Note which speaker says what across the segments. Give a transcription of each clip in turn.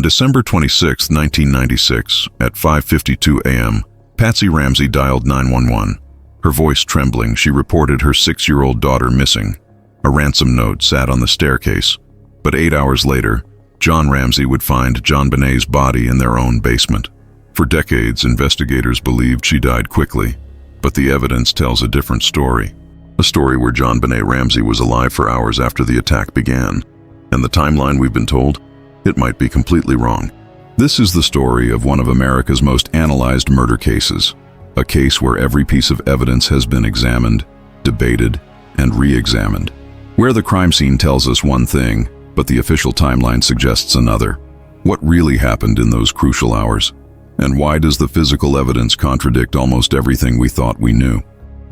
Speaker 1: December 26, 1996, at 5:52 a.m., Patsy Ramsey dialed 911. Her voice trembling, she reported her 6-year-old daughter missing. A ransom note sat on the staircase. But 8 hours later, John Ramsey would find JonBenét's body in their own basement. For decades, investigators believed she died quickly, but the evidence tells a different story. A story where JonBenét Ramsey was alive for hours after the attack began. And the timeline we've been told? It might be completely wrong. This is the story of one of America's most analyzed murder cases. A case where every piece of evidence has been examined, debated, and re-examined. Where the crime scene tells us one thing, but the official timeline suggests another. What really happened in those crucial hours? And why does the physical evidence contradict almost everything we thought we knew?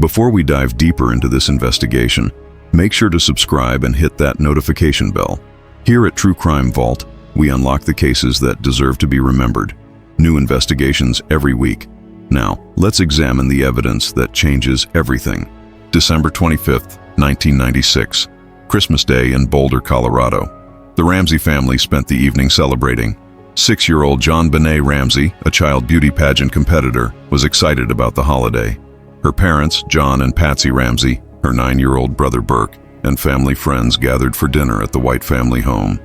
Speaker 1: Before we dive deeper into this investigation, make sure to subscribe and hit that notification bell. Here at True Crime Vault, we unlock the cases that deserve to be remembered. New investigations every week. Now, let's examine the evidence that changes everything. December 25th, 1996, Christmas Day in Boulder, Colorado. The Ramsey family spent the evening celebrating. 6-year-old JonBenét Ramsey, a child beauty pageant competitor, was excited about the holiday. Her parents, John and Patsy Ramsey, her 9-year-old brother Burke, and family friends gathered for dinner at the White family home.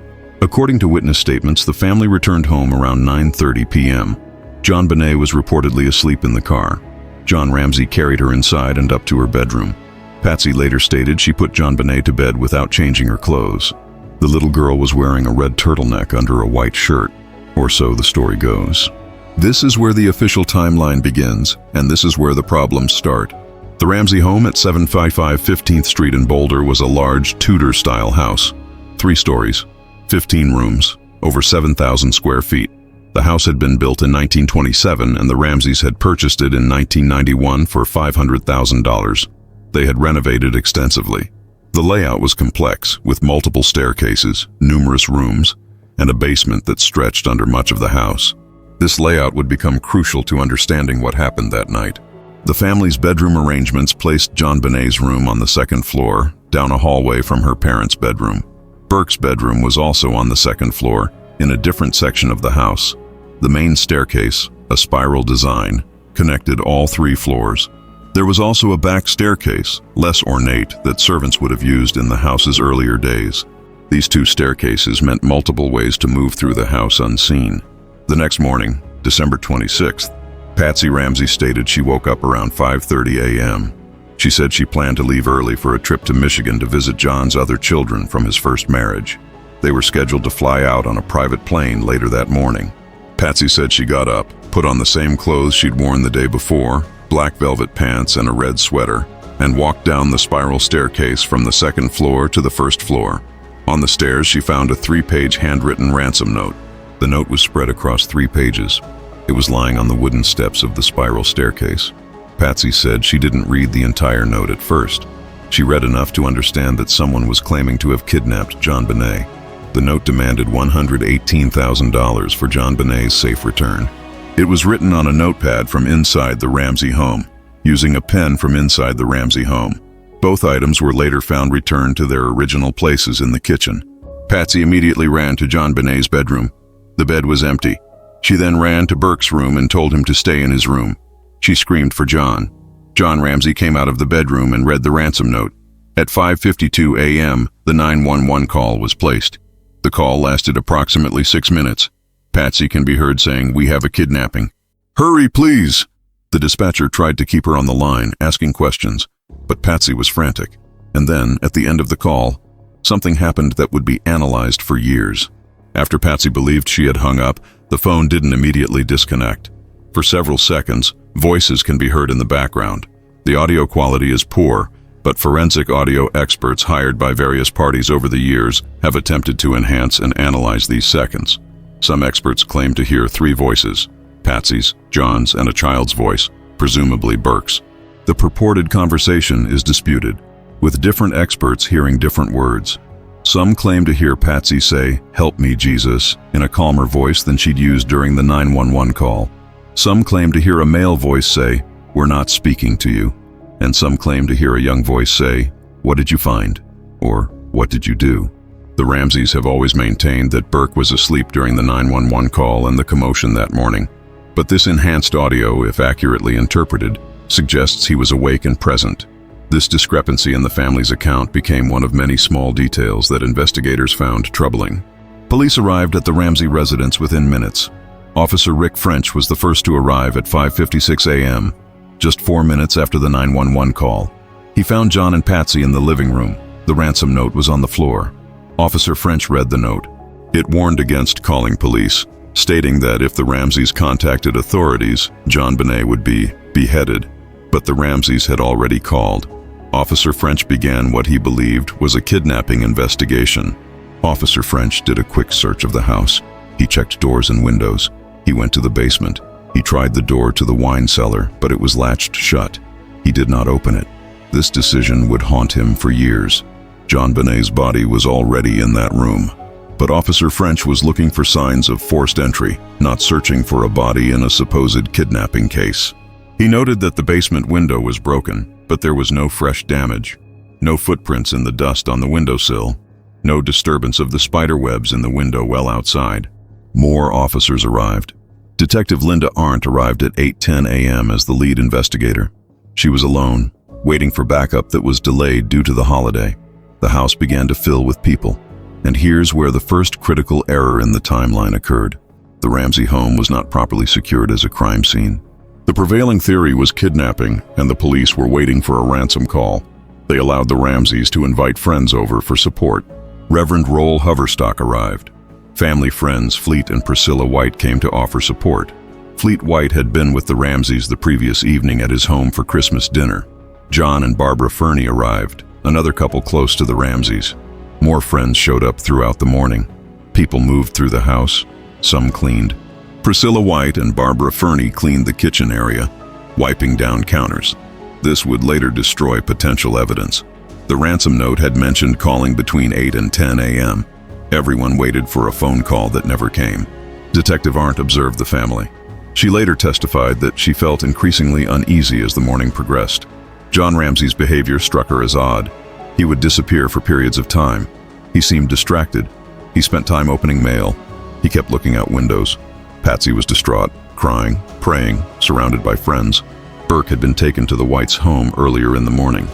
Speaker 1: According to witness statements, the family returned home around 9:30 p.m. JonBenét was reportedly asleep in the car. John Ramsey carried her inside and up to her bedroom. Patsy later stated she put JonBenét to bed without changing her clothes. The little girl was wearing a red turtleneck under a white shirt, or so the story goes. This is where the official timeline begins, and this is where the problems start. The Ramsey home at 755 15th Street in Boulder was a large Tudor-style house. 3 stories. 15 rooms, over 7,000 square feet. The house had been built in 1927 and the Ramseys had purchased it in 1991 for $500,000. They had renovated extensively. The layout was complex, with multiple staircases, numerous rooms, and a basement that stretched under much of the house. This layout would become crucial to understanding what happened that night. The family's bedroom arrangements placed JonBenét's room on the 2nd floor, down a hallway from her parents' bedroom. Burke's bedroom was also on the 2nd floor, in a different section of the house. The main staircase, a spiral design, connected all 3 floors. There was also a back staircase, less ornate, that servants would have used in the house's earlier days. These 2 staircases meant multiple ways to move through the house unseen. The next morning, December 26th, Patsy Ramsey stated she woke up around 5:30 a.m. She said she planned to leave early for a trip to Michigan to visit John's other children from his first marriage. They were scheduled to fly out on a private plane later that morning. Patsy said she got up, put on the same clothes she'd worn the day before, black velvet pants and a red sweater, and walked down the spiral staircase from the 2nd floor to the 1st floor. On the stairs, she found a 3-page handwritten ransom note. The note was spread across 3 pages. It was lying on the wooden steps of the spiral staircase. Patsy said she didn't read the entire note at first. She read enough to understand that someone was claiming to have kidnapped JonBenét. The note demanded $118,000 for JonBenét's safe return. It was written on a notepad from inside the Ramsey home, using a pen from inside the Ramsey home. Both items were later found returned to their original places in the kitchen. Patsy immediately ran to JonBenét's bedroom. The bed was empty. She then ran to Burke's room and told him to stay in his room. She screamed for John. John Ramsey came out of the bedroom and read the ransom note. At 5:52 a.m., the 911 call was placed. The call lasted approximately 6 minutes. Patsy can be heard saying, "We have a kidnapping." "Hurry, please!" The dispatcher tried to keep her on the line, asking questions, but Patsy was frantic. And then, at the end of the call, something happened that would be analyzed for years. After Patsy believed she had hung up, the phone didn't immediately disconnect. For several seconds, voices can be heard in the background. The audio quality is poor, but forensic audio experts hired by various parties over the years have attempted to enhance and analyze these seconds. Some experts claim to hear 3 voices: Patsy's, John's, and a child's voice, presumably Burke's. The purported conversation is disputed, with different experts hearing different words. Some claim to hear Patsy say, "Help me, Jesus," in a calmer voice than she'd used during the 911 call. Some claim to hear a male voice say, "We're not speaking to you." And some claim to hear a young voice say, "What did you find?" or "What did you do?" The Ramseys have always maintained that Burke was asleep during the 911 call and the commotion that morning, but this enhanced audio, if accurately interpreted, suggests he was awake and present. This discrepancy in the family's account became one of many small details that investigators found troubling. Police arrived at the Ramsey residence within minutes. Officer Rick French was the first to arrive at 5:56 a.m., just 4 minutes after the 911 call. He found John and Patsy in the living room. The ransom note was on the floor. Officer French read the note. It warned against calling police, stating that if the Ramseys contacted authorities, JonBenét would be beheaded. But the Ramseys had already called. Officer French began what he believed was a kidnapping investigation. Officer French did a quick search of the house. He checked doors and windows. He went to the basement. He tried the door to the wine cellar, but it was latched shut. He did not open it. This decision would haunt him for years. JonBenét's body was already in that room. But Officer French was looking for signs of forced entry, not searching for a body in a supposed kidnapping case. He noted that the basement window was broken, but there was no fresh damage. No footprints in the dust on the windowsill. No disturbance of the spider webs in the window well outside. More officers arrived. Detective Linda Arndt arrived at 8:10 a.m. as the lead investigator. She was alone, waiting for backup that was delayed due to the holiday. The house began to fill with people. And here's where the first critical error in the timeline occurred. The Ramsey home was not properly secured as a crime scene. The prevailing theory was kidnapping, and the police were waiting for a ransom call. They allowed the Ramseys to invite friends over for support. Reverend Roll Hoverstock arrived. Family friends Fleet and Priscilla White came to offer support. Fleet White had been with the Ramseys the previous evening at his home for Christmas dinner. John and Barbara Fernie arrived, another couple close to the Ramseys. More friends showed up throughout the morning. People moved through the house. Some cleaned. Priscilla White and Barbara Fernie cleaned the kitchen area, wiping down counters. This would later destroy potential evidence. The ransom note had mentioned calling between 8 and 10 a.m. Everyone waited for a phone call that never came. Detective Arndt observed the family. She later testified that she felt increasingly uneasy as the morning progressed. John Ramsey's behavior struck her as odd. He would disappear for periods of time. He seemed distracted. He spent time opening mail. He kept looking out windows. Patsy was distraught, crying, praying, surrounded by friends. Burke had been taken to the Whites' home earlier in the morning.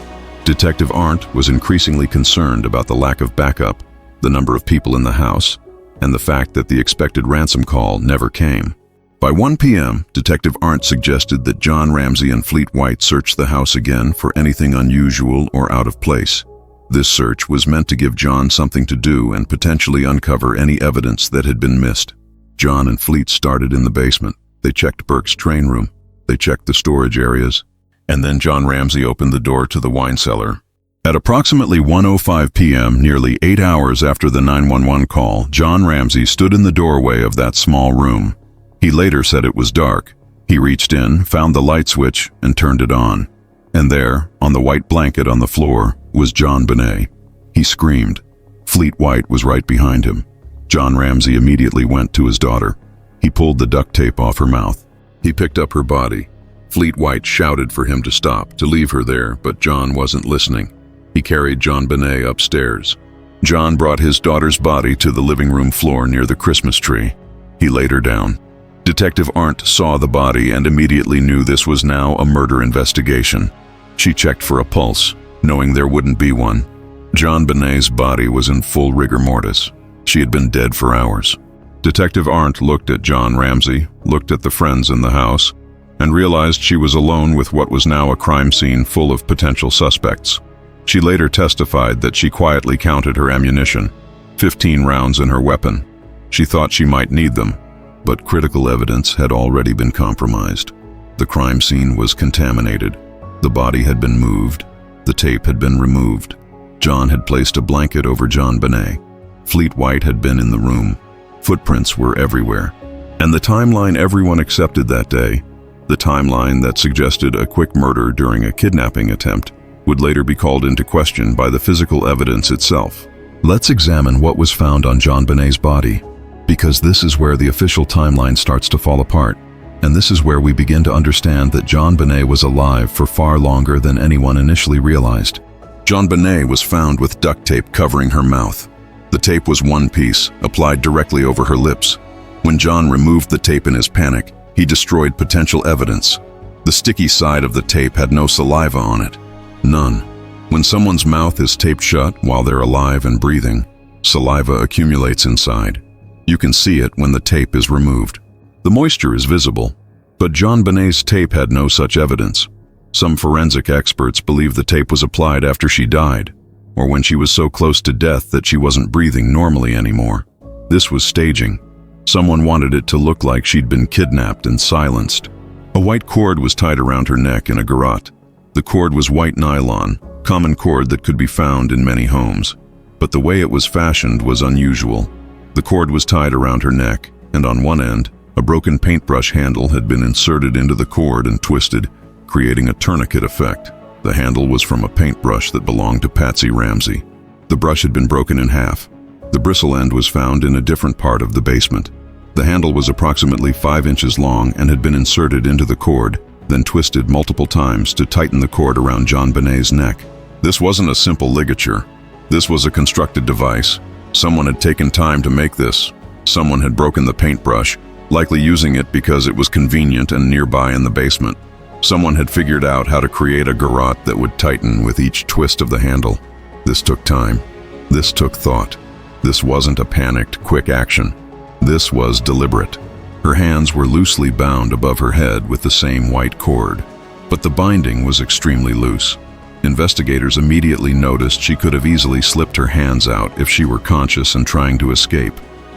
Speaker 1: Detective Arndt was increasingly concerned about the lack of backup, the number of people in the house, and the fact that the expected ransom call never came. By 1 p.m., Detective Arndt suggested that John Ramsey and Fleet White search the house again for anything unusual or out of place. This search was meant to give John something to do and potentially uncover any evidence that had been missed. John and Fleet started in the basement. They checked Burke's train room. They checked the storage areas. And then John Ramsey opened the door to the wine cellar. At approximately 1:05 p.m., nearly 8 hours after the 911 call, John Ramsey stood in the doorway of that small room. He later said it was dark. He reached in, found the light switch, and turned it on. And there, on the white blanket on the floor, was JonBenét. He screamed. Fleet White was right behind him. John Ramsey immediately went to his daughter. He pulled the duct tape off her mouth. He picked up her body. Fleet White shouted for him to stop, to leave her there, but John wasn't listening. He carried JonBenét upstairs. John brought his daughter's body to the living room floor near the Christmas tree. He laid her down. Detective Arndt saw the body and immediately knew this was now a murder investigation. She checked for a pulse, knowing there wouldn't be one. JonBenét's body was in full rigor mortis. She had been dead for hours. Detective Arndt looked at John Ramsey, looked at the friends in the house, and realized she was alone with what was now a crime scene full of potential suspects. She later testified that she quietly counted her ammunition, 15 rounds in her weapon. She thought she might need them, but critical evidence had already been compromised. The crime scene was contaminated. The body had been moved. The tape had been removed. John had placed a blanket over JonBenét. Fleet White had been in the room. Footprints were everywhere. And the timeline everyone accepted that day, the timeline that suggested a quick murder during a kidnapping attempt, would later be called into question by the physical evidence itself. Let's examine what was found on JonBenét's body, because this is where the official timeline starts to fall apart, and this is where we begin to understand that JonBenét was alive for far longer than anyone initially realized. JonBenét was found with duct tape covering her mouth. The tape was one piece, applied directly over her lips. When John removed the tape in his panic, he destroyed potential evidence. The sticky side of the tape had no saliva on it. None. When someone's mouth is taped shut while they're alive and breathing, saliva accumulates inside. You can see it when the tape is removed. The moisture is visible, but JonBenét's tape had no such evidence. Some forensic experts believe the tape was applied after she died, or when she was so close to death that she wasn't breathing normally anymore. This was staging. Someone wanted it to look like she'd been kidnapped and silenced. A white cord was tied around her neck in a garrote. The cord was white nylon, common cord that could be found in many homes. But the way it was fashioned was unusual. The cord was tied around her neck, and on one end, a broken paintbrush handle had been inserted into the cord and twisted, creating a tourniquet effect. The handle was from a paintbrush that belonged to Patsy Ramsey. The brush had been broken in half. The bristle end was found in a different part of the basement. The handle was approximately 5 inches long and had been inserted into the cord, then twisted multiple times to tighten the cord around JonBenét's neck. This wasn't a simple ligature. This was a constructed device. Someone had taken time to make this. Someone had broken the paintbrush, likely using it because it was convenient and nearby in the basement. Someone had figured out how to create a garrote that would tighten with each twist of the handle. This took time. This took thought. This wasn't a panicked, quick action. This was deliberate. Her hands were loosely bound above her head with the same white cord, but the binding was extremely loose. Investigators immediately noticed she could have easily slipped her hands out if she were conscious and trying to escape.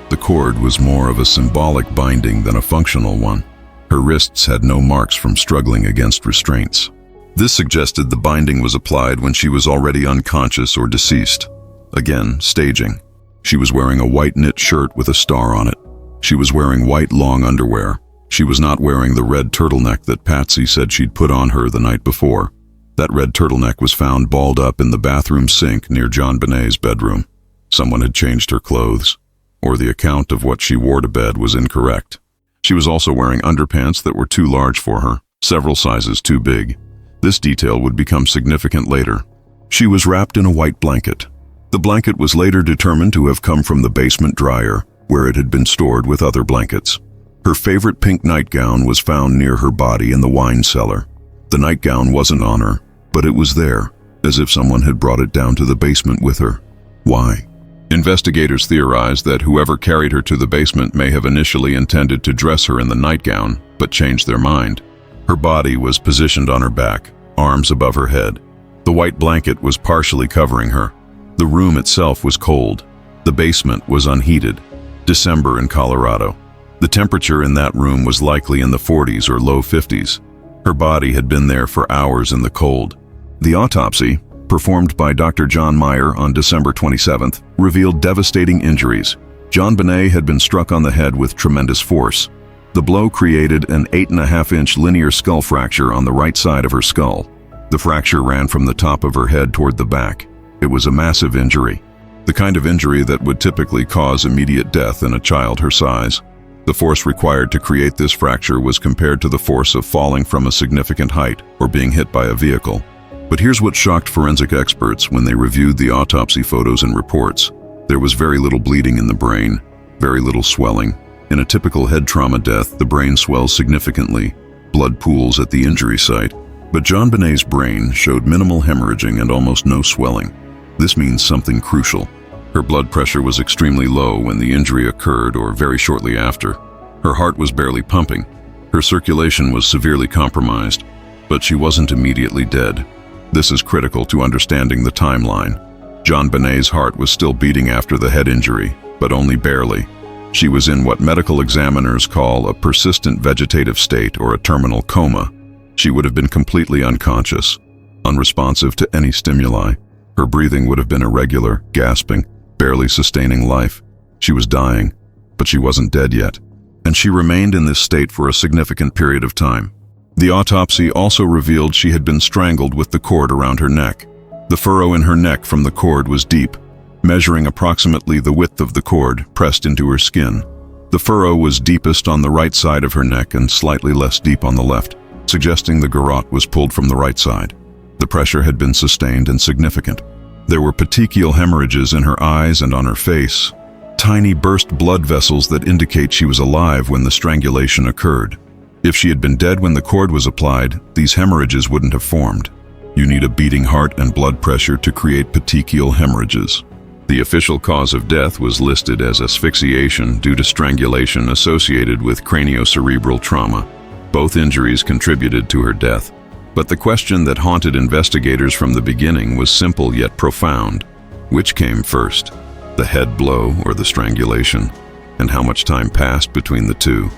Speaker 1: The cord was more of a symbolic binding than a functional one. Her wrists had no marks from struggling against restraints. This suggested the binding was applied when she was already unconscious or deceased. Again, staging. She was wearing a white knit shirt with a star on it. She was wearing white long underwear. She was not wearing the red turtleneck that Patsy said she'd put on her the night before. That red turtleneck was found balled up in the bathroom sink near JonBenét's bedroom. Someone had changed her clothes, or the account of what she wore to bed was incorrect. She was also wearing underpants that were too large for her, several sizes too big. This detail would become significant later. She was wrapped in a white blanket. The blanket was later determined to have come from the basement dryer, where it had been stored with other blankets. Her favorite pink nightgown was found near her body in the wine cellar. The nightgown wasn't on her, but it was there, as if someone had brought it down to the basement with her. Why? Investigators theorized that whoever carried her to the basement may have initially intended to dress her in the nightgown, but changed their mind. Her body was positioned on her back, arms above her head. The white blanket was partially covering her. The room itself was cold. The basement was unheated. December in Colorado. The temperature in that room was likely in the 40s or low 50s. Her body had been there for hours in the cold. The autopsy, performed by Dr. John Meyer on December 27th, revealed devastating injuries. JonBenét had been struck on the head with tremendous force. The blow created an 8.5-inch linear skull fracture on the right side of her skull. The fracture ran from the top of her head toward the back. It was a massive injury, the kind of injury that would typically cause immediate death in a child her size. The force required to create this fracture was compared to the force of falling from a significant height or being hit by a vehicle. But here's what shocked forensic experts when they reviewed the autopsy photos and reports. There was very little bleeding in the brain, very little swelling. In a typical head trauma death, the brain swells significantly, blood pools at the injury site. But JonBenét's brain showed minimal hemorrhaging and almost no swelling. This means something crucial. Her blood pressure was extremely low when the injury occurred or very shortly after. Her heart was barely pumping. Her circulation was severely compromised, but she wasn't immediately dead. This is critical to understanding the timeline. JonBenét's heart was still beating after the head injury, but only barely. She was in what medical examiners call a persistent vegetative state or a terminal coma. She would have been completely unconscious, unresponsive to any stimuli. Her breathing would have been irregular, gasping, barely sustaining life. She was dying, but she wasn't dead yet, and she remained in this state for a significant period of time. The autopsy also revealed she had been strangled with the cord around her neck. The furrow in her neck from the cord was deep, measuring approximately the width of the cord pressed into her skin. The furrow was deepest on the right side of her neck and slightly less deep on the left, suggesting the garrote was pulled from the right side. The pressure had been sustained and significant. There were petechial hemorrhages in her eyes and on her face, tiny burst blood vessels that indicate she was alive when the strangulation occurred. If she had been dead when the cord was applied, these hemorrhages wouldn't have formed. You need a beating heart and blood pressure to create petechial hemorrhages. The official cause of death was listed as asphyxiation due to strangulation associated with craniocerebral trauma. Both injuries contributed to her death. But the question that haunted investigators from the beginning was simple yet profound. Which came first, the head blow or the strangulation? And how much time passed between the two?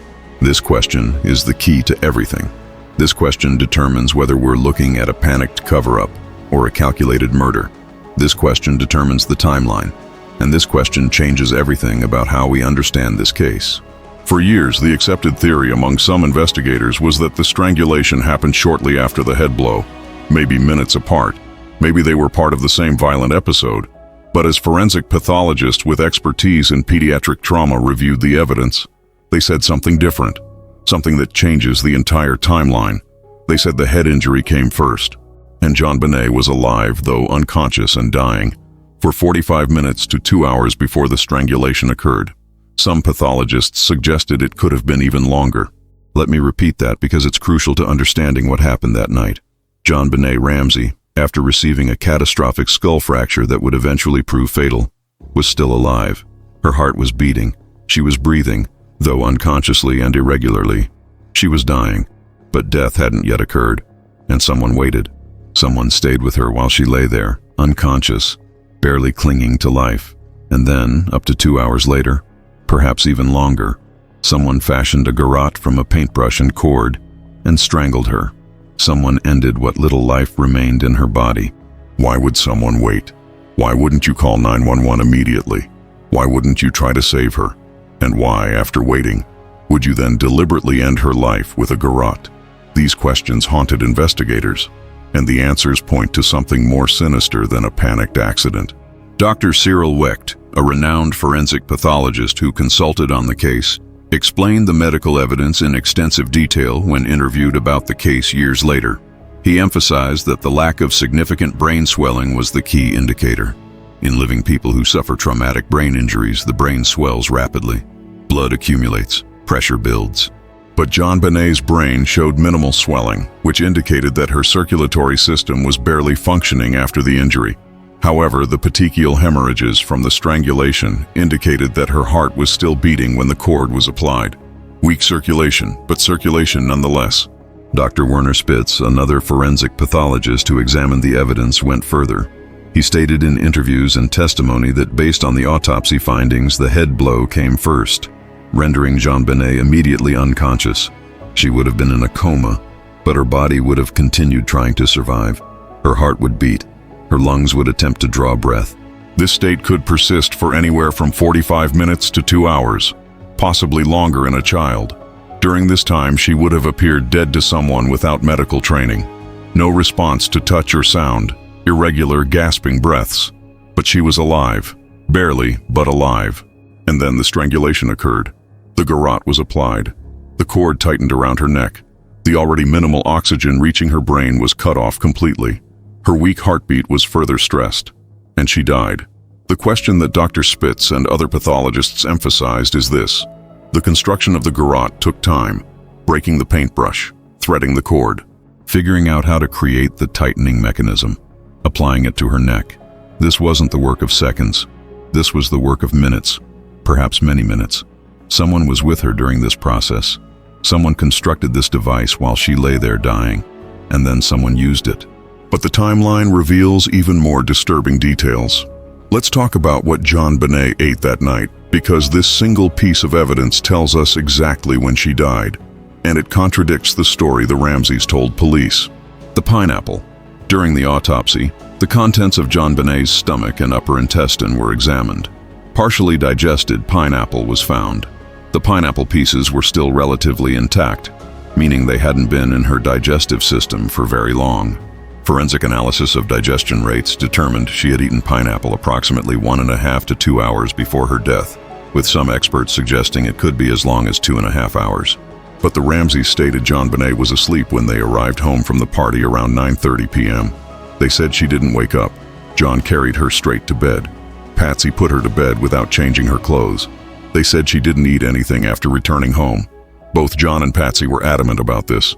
Speaker 1: This question is the key to everything. This question determines whether we're looking at a panicked cover-up or a calculated murder. This question determines the timeline, and this question changes everything about how we understand this case. For years, the accepted theory among some investigators was that the strangulation happened shortly after the head blow, maybe minutes apart. Maybe they were part of the same violent episode. But as forensic pathologists with expertise in pediatric trauma reviewed the evidence, they said something different, something that changes the entire timeline. They said the head injury came first, and JonBenét was alive, though unconscious and dying, for 45 minutes to 2 hours before the strangulation occurred. Some pathologists suggested it could have been even longer. Let me repeat that because it's crucial to understanding what happened that night. JonBenét Ramsey, after receiving a catastrophic skull fracture that would eventually prove fatal, was still alive. Her heart was beating. She was breathing, though unconsciously and irregularly. She was dying, but death hadn't yet occurred, and someone waited. Someone stayed with her while she lay there, unconscious, barely clinging to life. And then, up to 2 hours later, perhaps even longer, someone fashioned a garrote from a paintbrush and cord and strangled her. Someone ended what little life remained in her body. Why would someone wait? Why wouldn't you call 911 immediately? Why wouldn't you try to save her? And why, after waiting, would you then deliberately end her life with a garrote? These questions haunted investigators, and the answers point to something more sinister than a panicked accident. Dr. Cyril Wecht, a renowned forensic pathologist who consulted on the case, explained the medical evidence in extensive detail when interviewed about the case years later. He emphasized that the lack of significant brain swelling was the key indicator. In living people who suffer traumatic brain injuries, the brain swells rapidly. Blood accumulates, pressure builds. But JonBenét's brain showed minimal swelling, which indicated that her circulatory system was barely functioning after the injury. However, the petechial hemorrhages from the strangulation indicated that her heart was still beating when the cord was applied. Weak circulation, but circulation nonetheless. Dr. Werner Spitz, another forensic pathologist who examined the evidence, went further. He stated in interviews and testimony that based on the autopsy findings, the head blow came first, rendering JonBenét immediately unconscious. She would have been in a coma, but her body would have continued trying to survive. Her heart would beat. Her lungs would attempt to draw breath. This state could persist for anywhere from 45 minutes to 2 hours, possibly longer in a child. During this time, she would have appeared dead to someone without medical training. No response to touch or sound, irregular gasping breaths. But she was alive, barely, but alive. And then the strangulation occurred. The garrote was applied. The cord tightened around her neck. The already minimal oxygen reaching her brain was cut off completely. Her weak heartbeat was further stressed, and she died. The question that Dr. Spitz and other pathologists emphasized is this. The construction of the garrote took time, breaking the paintbrush, threading the cord, figuring out how to create the tightening mechanism, applying it to her neck. This wasn't the work of seconds. This was the work of minutes, perhaps many minutes. Someone was with her during this process. Someone constructed this device while she lay there dying, and then someone used it. But the timeline reveals even more disturbing details. Let's talk about what JonBenét ate that night, because this single piece of evidence tells us exactly when she died, and it contradicts the story the Ramseys told police. The pineapple. During the autopsy, the contents of JonBenét's stomach and upper intestine were examined. Partially digested pineapple was found. The pineapple pieces were still relatively intact, meaning they hadn't been in her digestive system for very long. Forensic analysis of digestion rates determined she had eaten pineapple approximately 1.5 to 2 hours before her death, with some experts suggesting it could be as long as 2.5 hours. But the Ramseys stated JonBenét was asleep when they arrived home from the party around 9:30 p.m. They said she didn't wake up, John carried her straight to bed. Patsy put her to bed without changing her clothes. They said she didn't eat anything after returning home. Both John and Patsy were adamant about this.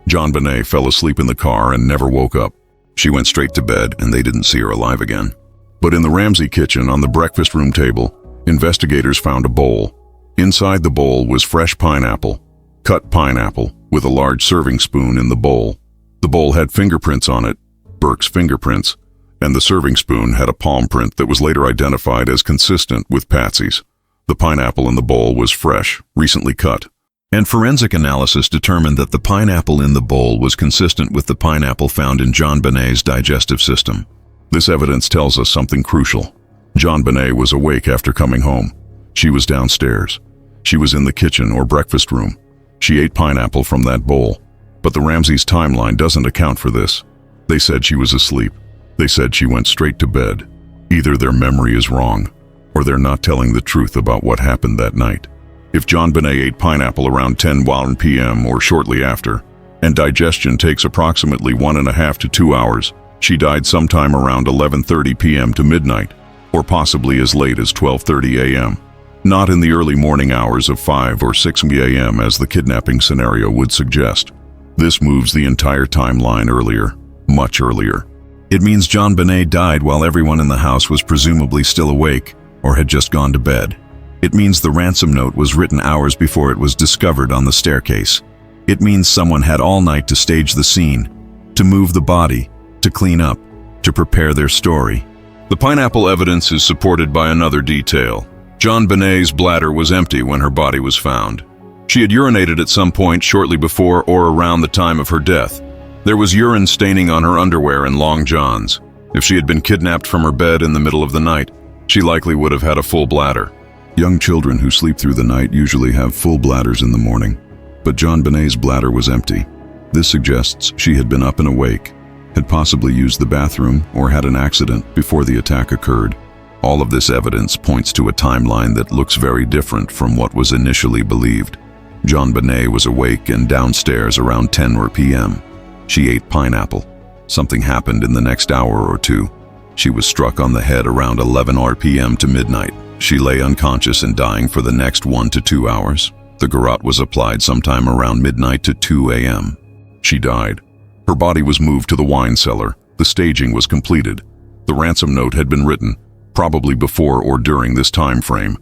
Speaker 1: JonBenét fell asleep in the car and never woke up. She went straight to bed and they didn't see her alive again. But in the Ramsey kitchen on the breakfast room table, investigators found a bowl. Inside the bowl was fresh pineapple, cut pineapple, with a large serving spoon in the bowl. The bowl had fingerprints on it, Burke's fingerprints, and the serving spoon had a palm print that was later identified as consistent with Patsy's. The pineapple in the bowl was fresh, recently cut. And forensic analysis determined that the pineapple in the bowl was consistent with the pineapple found in JonBenét's digestive system. This evidence tells us something crucial. JonBenét was awake after coming home. She was downstairs. She was in the kitchen or breakfast room. She ate pineapple from that bowl. But the Ramseys' timeline doesn't account for this. They said she was asleep. They said she went straight to bed. Either their memory is wrong, or they're not telling the truth about what happened that night. If JonBenét ate pineapple around 10 p.m. or shortly after, and digestion takes approximately 1.5 to 2 hours, she died sometime around 11:30 p.m. to midnight, or possibly as late as 12:30 a.m. Not in the early morning hours of 5 or 6 a.m. as the kidnapping scenario would suggest. This moves the entire timeline earlier, much earlier. It means JonBenét died while everyone in the house was presumably still awake or had just gone to bed. It means the ransom note was written hours before it was discovered on the staircase. It means someone had all night to stage the scene, to move the body, to clean up, to prepare their story. The pineapple evidence is supported by another detail. JonBenét's bladder was empty when her body was found. She had urinated at some point shortly before or around the time of her death. There was urine staining on her underwear and long johns. If she had been kidnapped from her bed in the middle of the night, she likely would have had a full bladder. Young children who sleep through the night usually have full bladders in the morning, but JonBenét's bladder was empty. This suggests she had been up and awake, had possibly used the bathroom or had an accident before the attack occurred. All of this evidence points to a timeline that looks very different from what was initially believed. JonBenét was awake and downstairs around 10 p.m. She ate pineapple. Something happened in the next hour or two. She was struck on the head around 11 p.m. to midnight. She lay unconscious and dying for the next 1 to 2 hours. The garrote was applied sometime around midnight to 2 a.m. She died. Her body was moved to the wine cellar. The staging was completed. The ransom note had been written, probably before or during this time frame,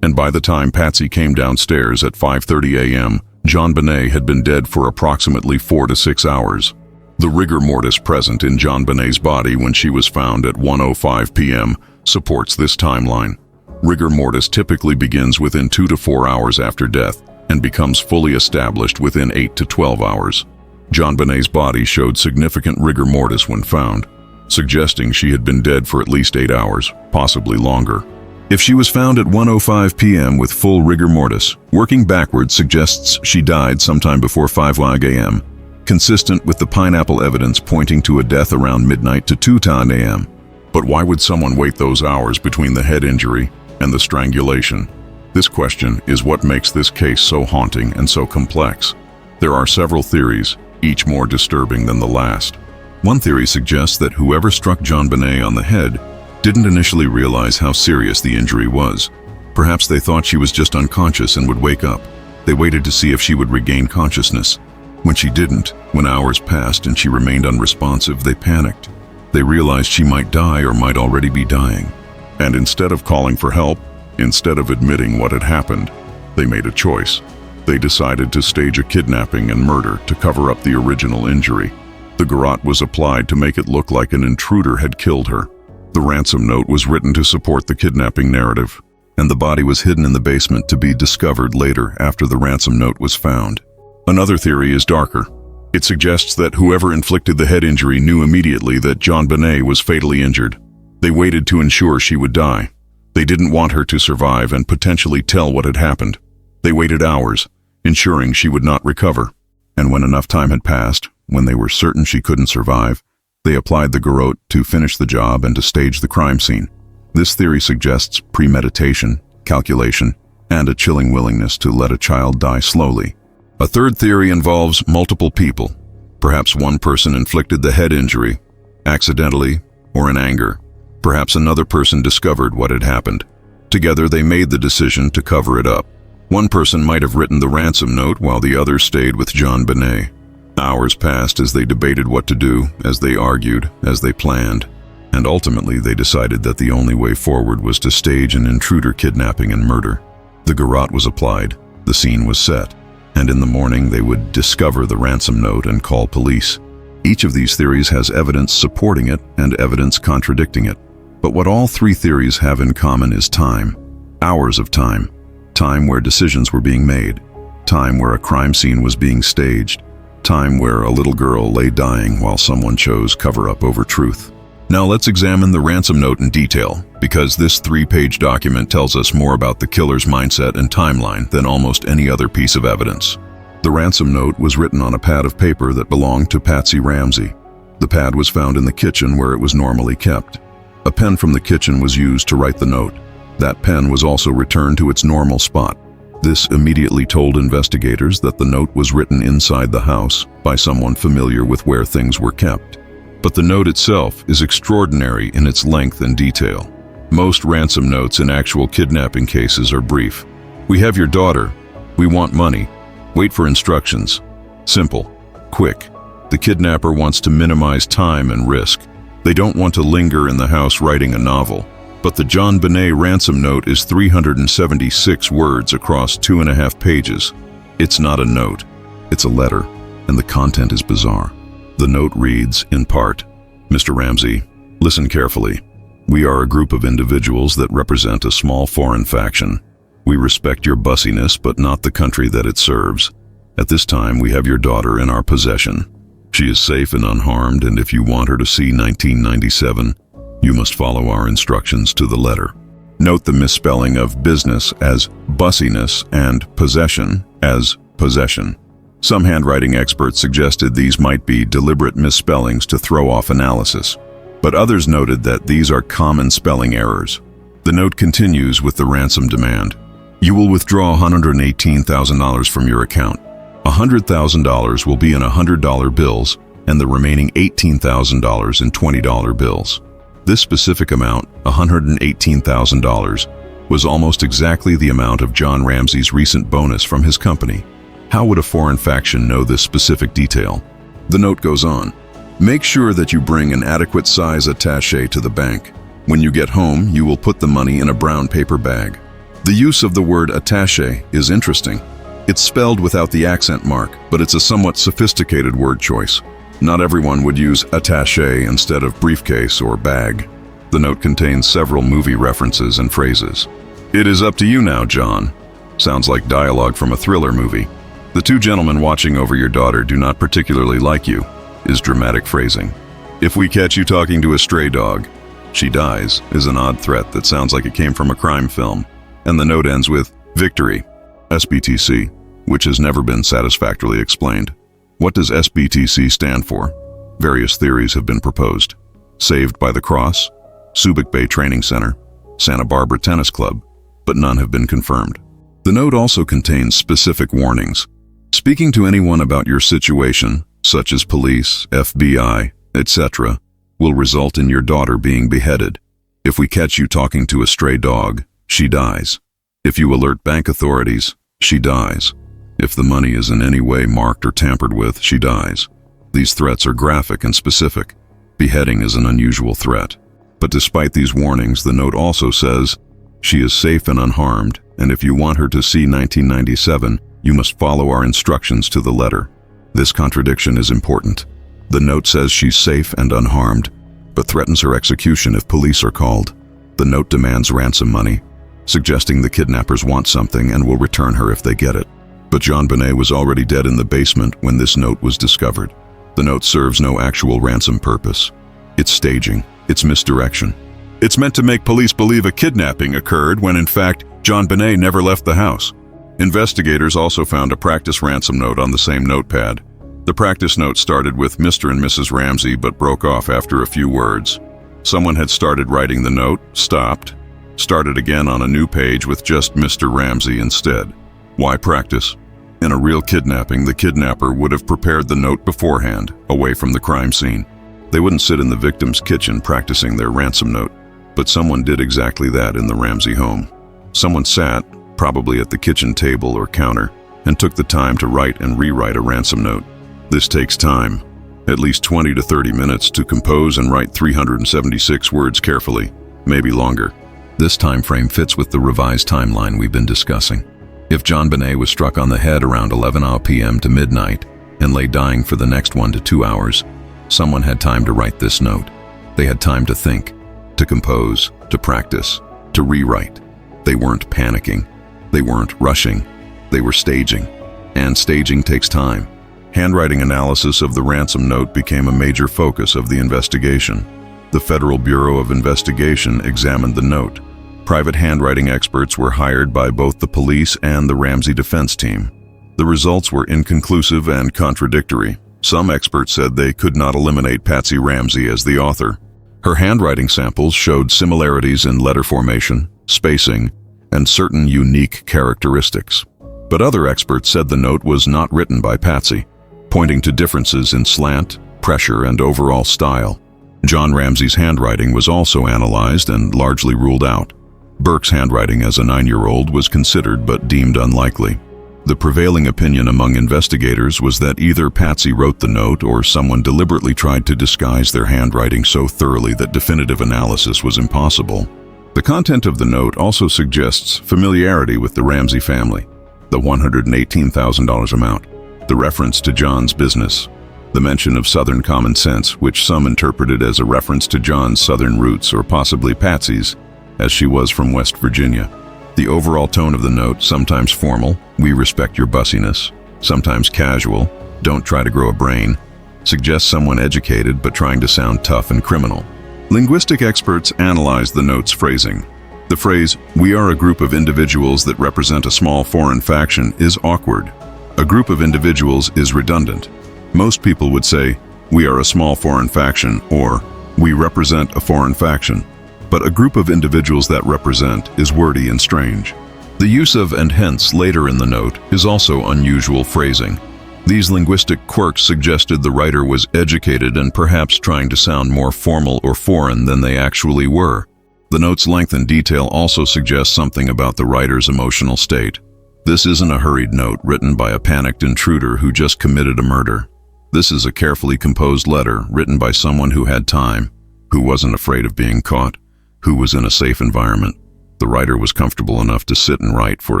Speaker 1: and by the time Patsy came downstairs at 5:30 a.m., JonBenét had been dead for approximately 4 to 6 hours. The rigor mortis present in JonBenét's body when she was found at 1:05 p.m. supports this timeline. Rigor mortis typically begins within 2 to 4 hours after death and becomes fully established within 8 to 12 hours. JonBenét's body showed significant rigor mortis when found, suggesting she had been dead for at least 8 hours, possibly longer. If she was found at 1:05 p.m. with full rigor mortis, working backwards suggests she died sometime before 5 a.m., consistent with the pineapple evidence pointing to a death around midnight to 2 a.m. But why would someone wait those hours between the head injury and the strangulation? This question is what makes this case so haunting and so complex. There are several theories, each more disturbing than the last. One theory suggests that whoever struck JonBenét on the head didn't initially realize how serious the injury was. Perhaps they thought she was just unconscious and would wake up. They waited to see if she would regain consciousness. When she didn't, when hours passed and she remained unresponsive, they panicked. They realized she might die or might already be dying. And instead of calling for help, instead of admitting what had happened, they made a choice. They decided to stage a kidnapping and murder to cover up the original injury. The garrote was applied to make it look like an intruder had killed her. The ransom note was written to support the kidnapping narrative, and the body was hidden in the basement to be discovered later after the ransom note was found. Another theory is darker. It suggests that whoever inflicted the head injury knew immediately that JonBenét was fatally injured. They waited to ensure she would die. They didn't want her to survive and potentially tell what had happened. They waited hours, ensuring she would not recover. And when enough time had passed, when they were certain she couldn't survive, they applied the garrote to finish the job and to stage the crime scene. This theory suggests premeditation, calculation, and a chilling willingness to let a child die slowly. A third theory involves multiple people. Perhaps one person inflicted the head injury, accidentally or in anger. Perhaps another person discovered what had happened. Together they made the decision to cover it up. One person might have written the ransom note while the other stayed with JonBenét. Hours passed as they debated what to do, as they argued, as they planned. And ultimately they decided that the only way forward was to stage an intruder kidnapping and murder. The garrote was applied, the scene was set, and in the morning they would discover the ransom note and call police. Each of these theories has evidence supporting it and evidence contradicting it. But what all three theories have in common is time. Hours of time. Time where decisions were being made. Time where a crime scene was being staged. Time where a little girl lay dying while someone chose cover-up over truth. Now let's examine the ransom note in detail, because this 3-page document tells us more about the killer's mindset and timeline than almost any other piece of evidence. The ransom note was written on a pad of paper that belonged to Patsy Ramsey. The pad was found in the kitchen where it was normally kept. A pen from the kitchen was used to write the note. That pen was also returned to its normal spot. This immediately told investigators that the note was written inside the house by someone familiar with where things were kept. But the note itself is extraordinary in its length and detail. Most ransom notes in actual kidnapping cases are brief. "We have your daughter. We want money. Wait for instructions." Simple. Quick. The kidnapper wants to minimize time and risk. They don't want to linger in the house writing a novel. But the JonBenét ransom note is 376 words across 2.5 pages. It's not a note. It's a letter, and the content is bizarre. The note reads, in part, "Mr. Ramsey, listen carefully. We are a group of individuals that represent a small foreign faction. We respect your bussiness, but not the country that it serves. At this time, we have your daughter in our possession. She is safe and unharmed, and if you want her to see 1997, you must follow our instructions to the letter." Note the misspelling of business as bussiness and possession as possession. Some handwriting experts suggested these might be deliberate misspellings to throw off analysis, but others noted that these are common spelling errors. The note continues with the ransom demand. "You will withdraw $118,000 from your account. $100,000 will be in $100 bills, and the remaining $18,000 in $20 bills." This specific amount, $118,000, was almost exactly the amount of John Ramsey's recent bonus from his company. How would a foreign faction know this specific detail? The note goes on. "Make sure that you bring an adequate size attaché to the bank. When you get home, you will put the money in a brown paper bag." The use of the word attaché is interesting. It's spelled without the accent mark, but it's a somewhat sophisticated word choice. Not everyone would use attaché instead of briefcase or bag. The note contains several movie references and phrases. "It is up to you now, John." Sounds like dialogue from a thriller movie. "The two gentlemen watching over your daughter do not particularly like you," is dramatic phrasing. "If we catch you talking to a stray dog, she dies," is an odd threat that sounds like it came from a crime film. And the note ends with "Victory," SBTC, which has never been satisfactorily explained. What does SBTC stand for? Various theories have been proposed. Saved by the Cross, Subic Bay Training Center, Santa Barbara Tennis Club, but none have been confirmed. The note also contains specific warnings. Speaking to anyone about your situation, such as police, FBI, etc., will result in your daughter being beheaded. If we catch you talking to a stray dog, she dies. If you alert bank authorities, she dies. If the money is in any way marked or tampered with, she dies. These threats are graphic and specific. Beheading is an unusual threat. But despite these warnings, the note also says, "She is safe and unharmed, and if you want her to see 1997, you must follow our instructions to the letter." This contradiction is important. The note says she's safe and unharmed, but threatens her execution if police are called. The note demands ransom money, suggesting the kidnappers want something and will return her if they get it. But JonBenét was already dead in the basement when this note was discovered. The note serves no actual ransom purpose. It's staging. It's misdirection. It's meant to make police believe a kidnapping occurred when in fact JonBenét never left the house. Investigators also found a practice ransom note on the same notepad. The practice note started with Mr. and Mrs. Ramsey but broke off after a few words. Someone had started writing the note, stopped, started again on a new page with just Mr. Ramsey instead. Why practice? In a real kidnapping, the kidnapper would have prepared the note beforehand, away from the crime scene. They wouldn't sit in the victim's kitchen practicing their ransom note. But someone did exactly that in the Ramsey home. Someone sat, probably at the kitchen table or counter, and took the time to write and rewrite a ransom note. This takes time, at least 20 to 30 minutes to compose and write 376 words carefully, maybe longer. This time frame fits with the revised timeline we've been discussing. If JonBenét was struck on the head around 11 p.m. to midnight and lay dying for the next 1 to 2 hours, someone had time to write this note. They had time to think, to compose, to practice, to rewrite. They weren't panicking. They weren't rushing. They were staging. And staging takes time. Handwriting analysis of the ransom note became a major focus of the investigation. The Federal Bureau of Investigation examined the note. Private handwriting experts were hired by both the police and the Ramsey defense team. The results were inconclusive and contradictory. Some experts said they could not eliminate Patsy Ramsey as the author. Her handwriting samples showed similarities in letter formation, spacing, and certain unique characteristics. But other experts said the note was not written by Patsy, pointing to differences in slant, pressure, and overall style. John Ramsey's handwriting was also analyzed and largely ruled out. Burke's handwriting as a 9-year-old was considered but deemed unlikely. The prevailing opinion among investigators was that either Patsy wrote the note or someone deliberately tried to disguise their handwriting so thoroughly that definitive analysis was impossible. The content of the note also suggests familiarity with the Ramsey family. The $118,000 amount, the reference to John's business, the mention of Southern common sense, which some interpreted as a reference to John's Southern roots or possibly Patsy's, as she was from West Virginia. The overall tone of the note, sometimes formal, "We respect your bussiness," sometimes casual, "Don't try to grow a brain," suggests someone educated but trying to sound tough and criminal. Linguistic experts analyzed the note's phrasing. The phrase, "We are a group of individuals that represent a small foreign faction," is awkward. A group of individuals is redundant. Most people would say, "We are a small foreign faction," or "We represent a foreign faction." But a group of individuals that represent is wordy and strange. The use of "and hence" later in the note is also unusual phrasing. These linguistic quirks suggested the writer was educated and perhaps trying to sound more formal or foreign than they actually were. The note's length and detail also suggest something about the writer's emotional state. This isn't a hurried note written by a panicked intruder who just committed a murder. This is a carefully composed letter written by someone who had time, who wasn't afraid of being caught, who was in a safe environment. The writer was comfortable enough to sit and write for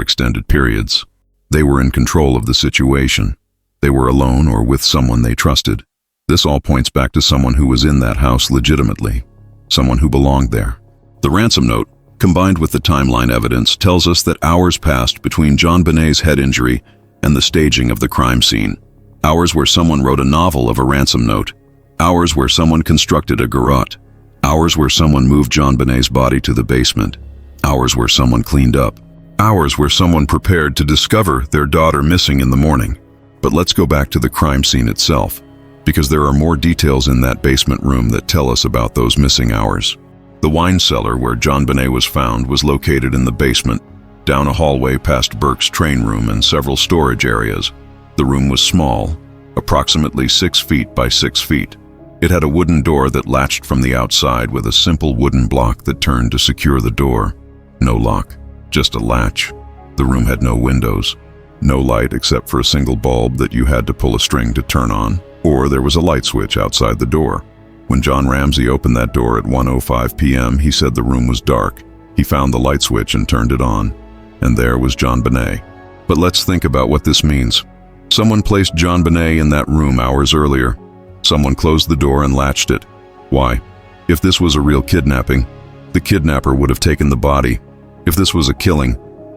Speaker 1: extended periods. They were in control of the situation. They were alone or with someone they trusted. This all points back to someone who was in that house legitimately, someone who belonged there. The ransom note, combined with the timeline evidence, tells us that hours passed between JonBenét's head injury and the staging of the crime scene. Hours where someone wrote a novel of a ransom note. Hours where someone constructed a garrote. Hours where someone moved JonBenét's body to the basement. Hours where someone cleaned up. Hours where someone prepared to discover their daughter missing in the morning. But let's go back to the crime scene itself, because there are more details in that basement room that tell us about those missing hours. The wine cellar where JonBenét was found was located in the basement, down a hallway past Burke's train room and several storage areas. The room was small, approximately 6 feet by 6 feet. It had a wooden door that latched from the outside with a simple wooden block that turned to secure the door. No lock, just a latch. The room had no windows, no light except for a single bulb that you had to pull a string to turn on, or there was a light switch outside the door. When John Ramsey opened that door at 1:05 p.m., he said the room was dark. He found the light switch and turned it on, and there was JonBenét. But let's think about what this means. Someone placed JonBenét in that room hours earlier. Someone closed the door and latched it. Why? If this was a real kidnapping, the kidnapper would have taken the body. If this was a killing,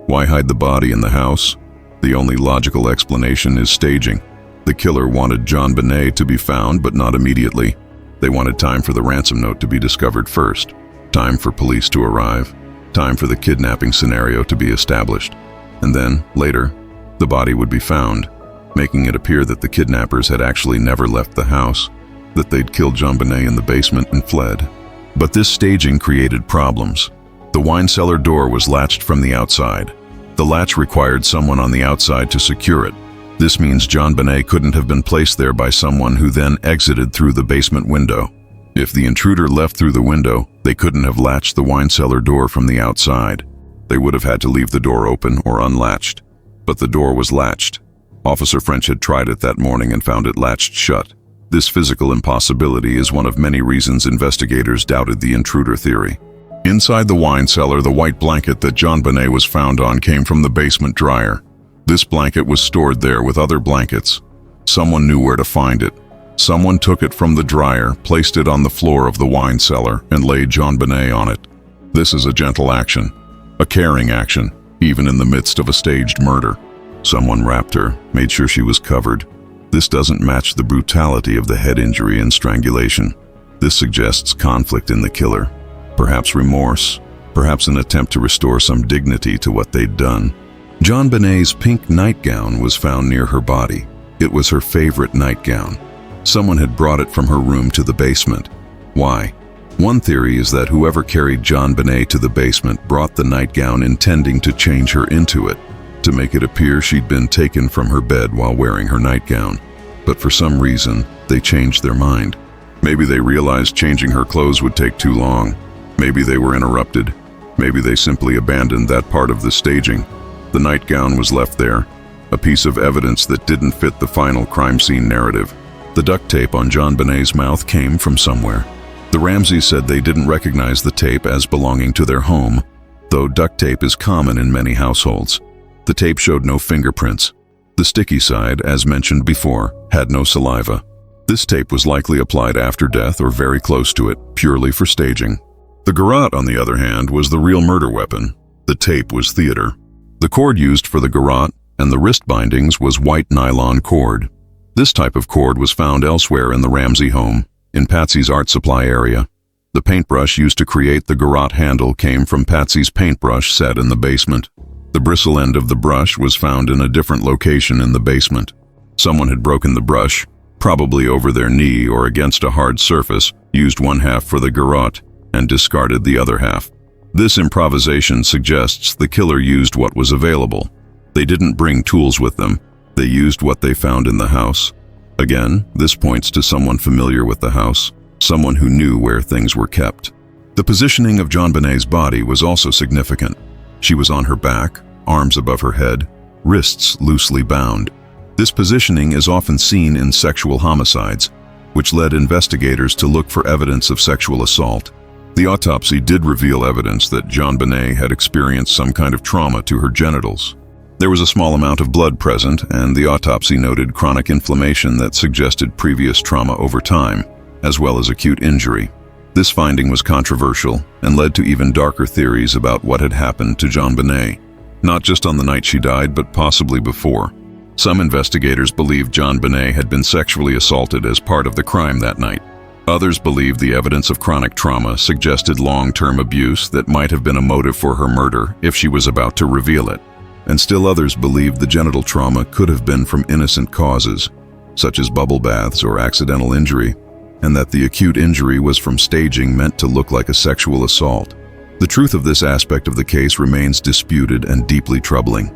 Speaker 1: why hide the body in the house? The only logical explanation is staging. The killer wanted JonBenét to be found, but not immediately. They wanted time for the ransom note to be discovered first, time for police to arrive, time for the kidnapping scenario to be established. And then, later, the body would be found, making it appear that the kidnappers had actually never left the house, that they'd killed JonBenét in the basement and fled. But this staging created problems. The wine cellar door was latched from the outside. The latch required someone on the outside to secure it. This means JonBenét couldn't have been placed there by someone who then exited through the basement window. If the intruder left through the window, they couldn't have latched the wine cellar door from the outside. They would have had to leave the door open or unlatched. But the door was latched. Officer French had tried it that morning and found it latched shut. This physical impossibility is one of many reasons investigators doubted the intruder theory. Inside the wine cellar, the white blanket that JonBenét was found on came from the basement dryer. This blanket was stored there with other blankets. Someone knew where to find it. Someone took it from the dryer, placed it on the floor of the wine cellar, and laid JonBenét on it. This is a gentle action, a caring action, even in the midst of a staged murder. Someone wrapped her, made sure she was covered. This doesn't match the brutality of the head injury and strangulation. This suggests conflict in the killer, perhaps remorse, perhaps an attempt to restore some dignity to what they'd done. JonBenét's pink nightgown was found near her body. It was her favorite nightgown. Someone had brought it from her room to the basement. Why? One theory is that whoever carried JonBenét to the basement brought the nightgown intending to change her into it, to make it appear she'd been taken from her bed while wearing her nightgown. But for some reason, they changed their mind. Maybe they realized changing her clothes would take too long. Maybe they were interrupted. Maybe they simply abandoned that part of the staging. The nightgown was left there, a piece of evidence that didn't fit the final crime scene narrative. The duct tape on JonBenét's mouth came from somewhere. The Ramseys said they didn't recognize the tape as belonging to their home, though duct tape is common in many households. The tape showed no fingerprints. The sticky side, as mentioned before, had no saliva. This tape was likely applied after death or very close to it, purely for staging. The garrote, on the other hand, was the real murder weapon. The tape was theater. The cord used for the garrote and the wrist bindings was white nylon cord. This type of cord was found elsewhere in the Ramsey home, in Patsy's art supply area. The paintbrush used to create the garrote handle came from Patsy's paintbrush set in the basement. The bristle end of the brush was found in a different location in the basement. Someone had broken the brush, probably over their knee or against a hard surface, used one half for the garrote, and discarded the other half. This improvisation suggests the killer used what was available. They didn't bring tools with them. They used what they found in the house. Again, this points to someone familiar with the house, someone who knew where things were kept. The positioning of JonBenét's body was also significant. She was on her back, arms above her head, wrists loosely bound. This positioning is often seen in sexual homicides, which led investigators to look for evidence of sexual assault. The autopsy did reveal evidence that JonBenét had experienced some kind of trauma to her genitals. There was a small amount of blood present, and the autopsy noted chronic inflammation that suggested previous trauma over time, as well as acute injury. This finding was controversial and led to even darker theories about what had happened to JonBenét, not just on the night she died, but possibly before. Some investigators believed JonBenét had been sexually assaulted as part of the crime that night. Others believed the evidence of chronic trauma suggested long-term abuse that might have been a motive for her murder if she was about to reveal it. And still others believed the genital trauma could have been from innocent causes, such as bubble baths or accidental injury, and that the acute injury was from staging meant to look like a sexual assault. The truth of this aspect of the case remains disputed and deeply troubling.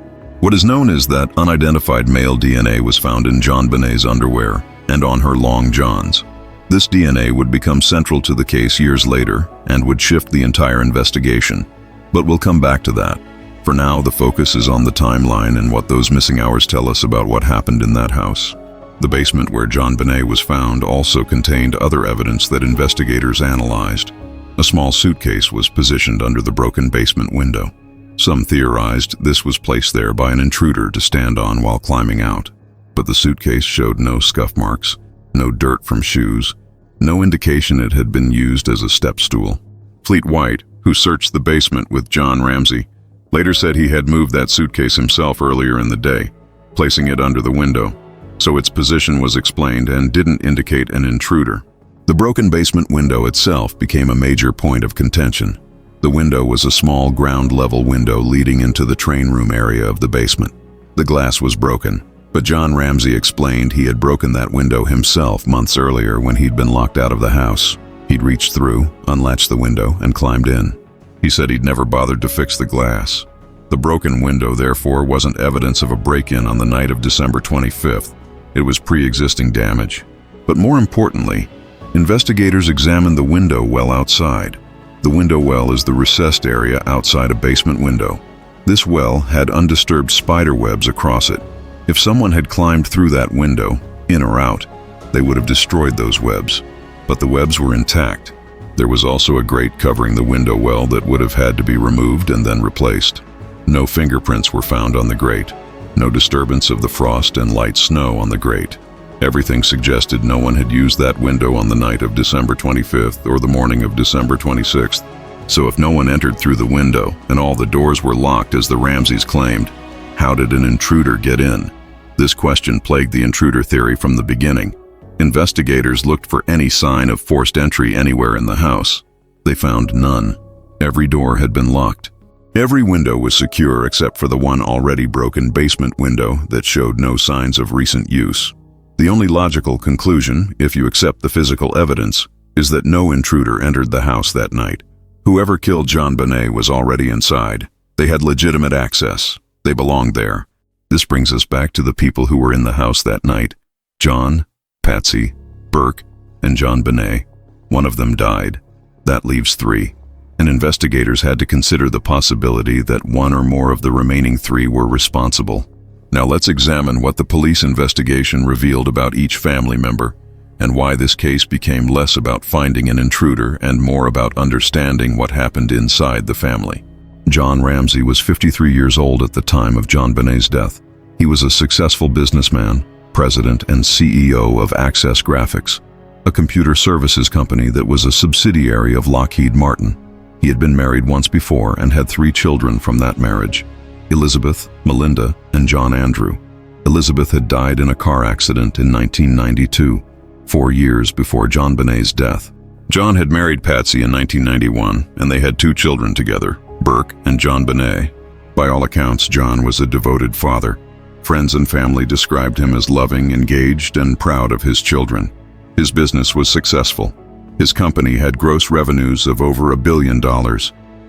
Speaker 1: What is known is that unidentified male DNA was found in JonBenét's underwear and on her long johns. This DNA would become central to the case years later and would shift the entire investigation. But we'll come back to that. For now, the focus is on the timeline and what those missing hours tell us about what happened in that house. The basement where JonBenét was found also contained other evidence that investigators analyzed. A small suitcase was positioned under the broken basement window. Some theorized this was placed there by an intruder to stand on while climbing out. But the suitcase showed no scuff marks, no dirt from shoes, no indication it had been used as a step stool. Fleet White, who searched the basement with John Ramsey, later said he had moved that suitcase himself earlier in the day, placing it under the window, so its position was explained and didn't indicate an intruder. The broken basement window itself became a major point of contention. The window was a small ground-level window leading into the train room area of the basement. The glass was broken, but John Ramsey explained he had broken that window himself months earlier when he'd been locked out of the house. He'd reached through, unlatched the window, and climbed in. He said he'd never bothered to fix the glass. The broken window, therefore, wasn't evidence of a break-in on the night of December 25th. It was pre-existing damage. But more importantly, Investigators examined the window well outside. The window well is the recessed area outside a basement window. This well had undisturbed spider webs across it. If someone had climbed through that window, in or out, they would have destroyed those webs. But the webs were intact. There was also a grate covering the window well that would have had to be removed and then replaced. No fingerprints were found on the grate. No disturbance of the frost and light snow on the grate. Everything suggested no one had used that window on the night of December 25th or the morning of December 26th. So if no one entered through the window and all the doors were locked as the Ramseys claimed, how did an intruder get in? This question plagued the intruder theory from the beginning. Investigators looked for any sign of forced entry anywhere in the house. They found none. Every door had been locked. Every window was secure except for the one already broken basement window that showed no signs of recent use. The only logical conclusion, if you accept the physical evidence, is that no intruder entered the house that night. Whoever killed JonBenét was already inside. They had legitimate access. They belonged there. This brings us back to the people who were in the house that night. John, Patsy, Burke, and JonBenét. One of them died. That leaves 3. And investigators had to consider the possibility that one or more of the remaining 3 were responsible. Now let's examine what the police investigation revealed about each family member, and why this case became less about finding an intruder and more about understanding what happened inside the family. John Ramsey was 53 years old at the time of JonBenét's death. He was a successful businessman, president and CEO of Access Graphics, a computer services company that was a subsidiary of Lockheed Martin. He had been married once before and had 3 children from that marriage: Elizabeth, Melinda, and John Andrew. Elizabeth had died in a car accident in 1992, 4 years before JonBenét's death. John had married Patsy in 1991, and they had 2 children together, Burke and JonBenét. By all accounts, John was a devoted father. Friends and family described him as loving, engaged, and proud of his children. His business was successful. His company had gross revenues of over $1 billion.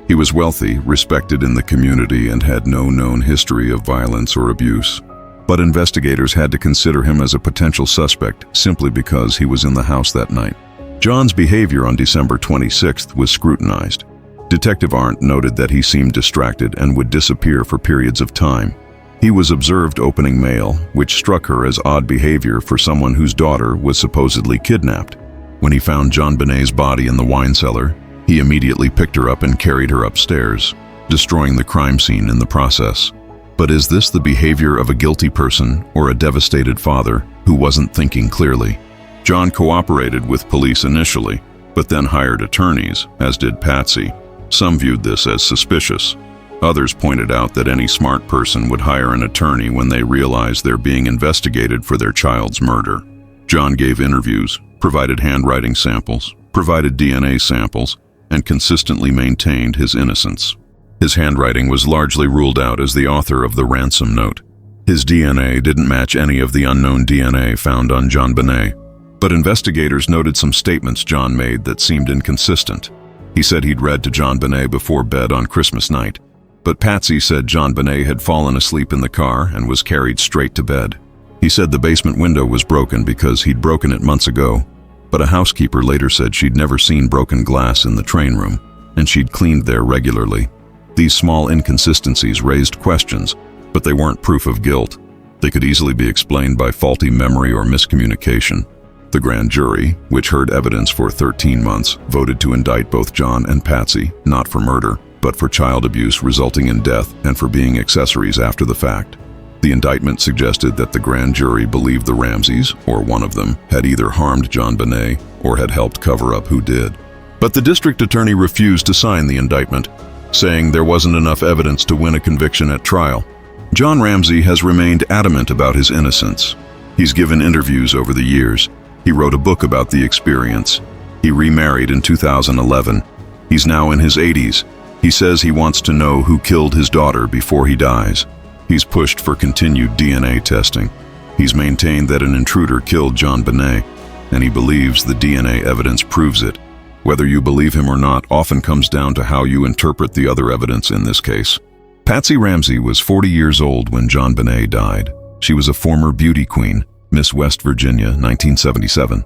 Speaker 1: He was wealthy, respected in the community, and had no known history of violence or abuse. But investigators had to consider him as a potential suspect simply because he was in the house that night. John's behavior on December 26th was scrutinized. Detective Arndt noted that he seemed distracted and would disappear for periods of time. He was observed opening mail, which struck her as odd behavior for someone whose daughter was supposedly kidnapped. When he found JonBenét's body in the wine cellar, he immediately picked her up and carried her upstairs, destroying the crime scene in the process. But is this the behavior of a guilty person or a devastated father who wasn't thinking clearly? John cooperated with police initially, but then hired attorneys, as did Patsy. Some viewed this as suspicious. Others pointed out that any smart person would hire an attorney when they realized they're being investigated for their child's murder. John gave interviews, provided handwriting samples, provided DNA samples, and consistently maintained his innocence. His handwriting was largely ruled out as the author of the ransom note. His DNA didn't match any of the unknown DNA found on JonBenét, but investigators noted some statements John made that seemed inconsistent. He said he'd read to JonBenét before bed on Christmas night, but Patsy said JonBenét had fallen asleep in the car and was carried straight to bed. He said the basement window was broken because he'd broken it months ago, but a housekeeper later said she'd never seen broken glass in the train room, and she'd cleaned there regularly. These small inconsistencies raised questions, but they weren't proof of guilt. They could easily be explained by faulty memory or miscommunication. The grand jury, which heard evidence for 13 months, voted to indict both John and Patsy, not for murder, but for child abuse resulting in death and for being accessories after the fact. The indictment suggested that the grand jury believed the Ramseys, or one of them, had either harmed JonBenét or had helped cover up who did. But the district attorney refused to sign the indictment, saying there wasn't enough evidence to win a conviction at trial. John Ramsey has remained adamant about his innocence. He's given interviews over the years. He wrote a book about the experience. He remarried in 2011. He's now in his 80s. He says he wants to know who killed his daughter before he dies. He's pushed for continued DNA testing. He's maintained that an intruder killed JonBenét, and he believes the DNA evidence proves it. Whether you believe him or not often comes down to how you interpret the other evidence in this case. Patsy Ramsey was 40 years old when JonBenét died. She was a former beauty queen, Miss West Virginia, 1977.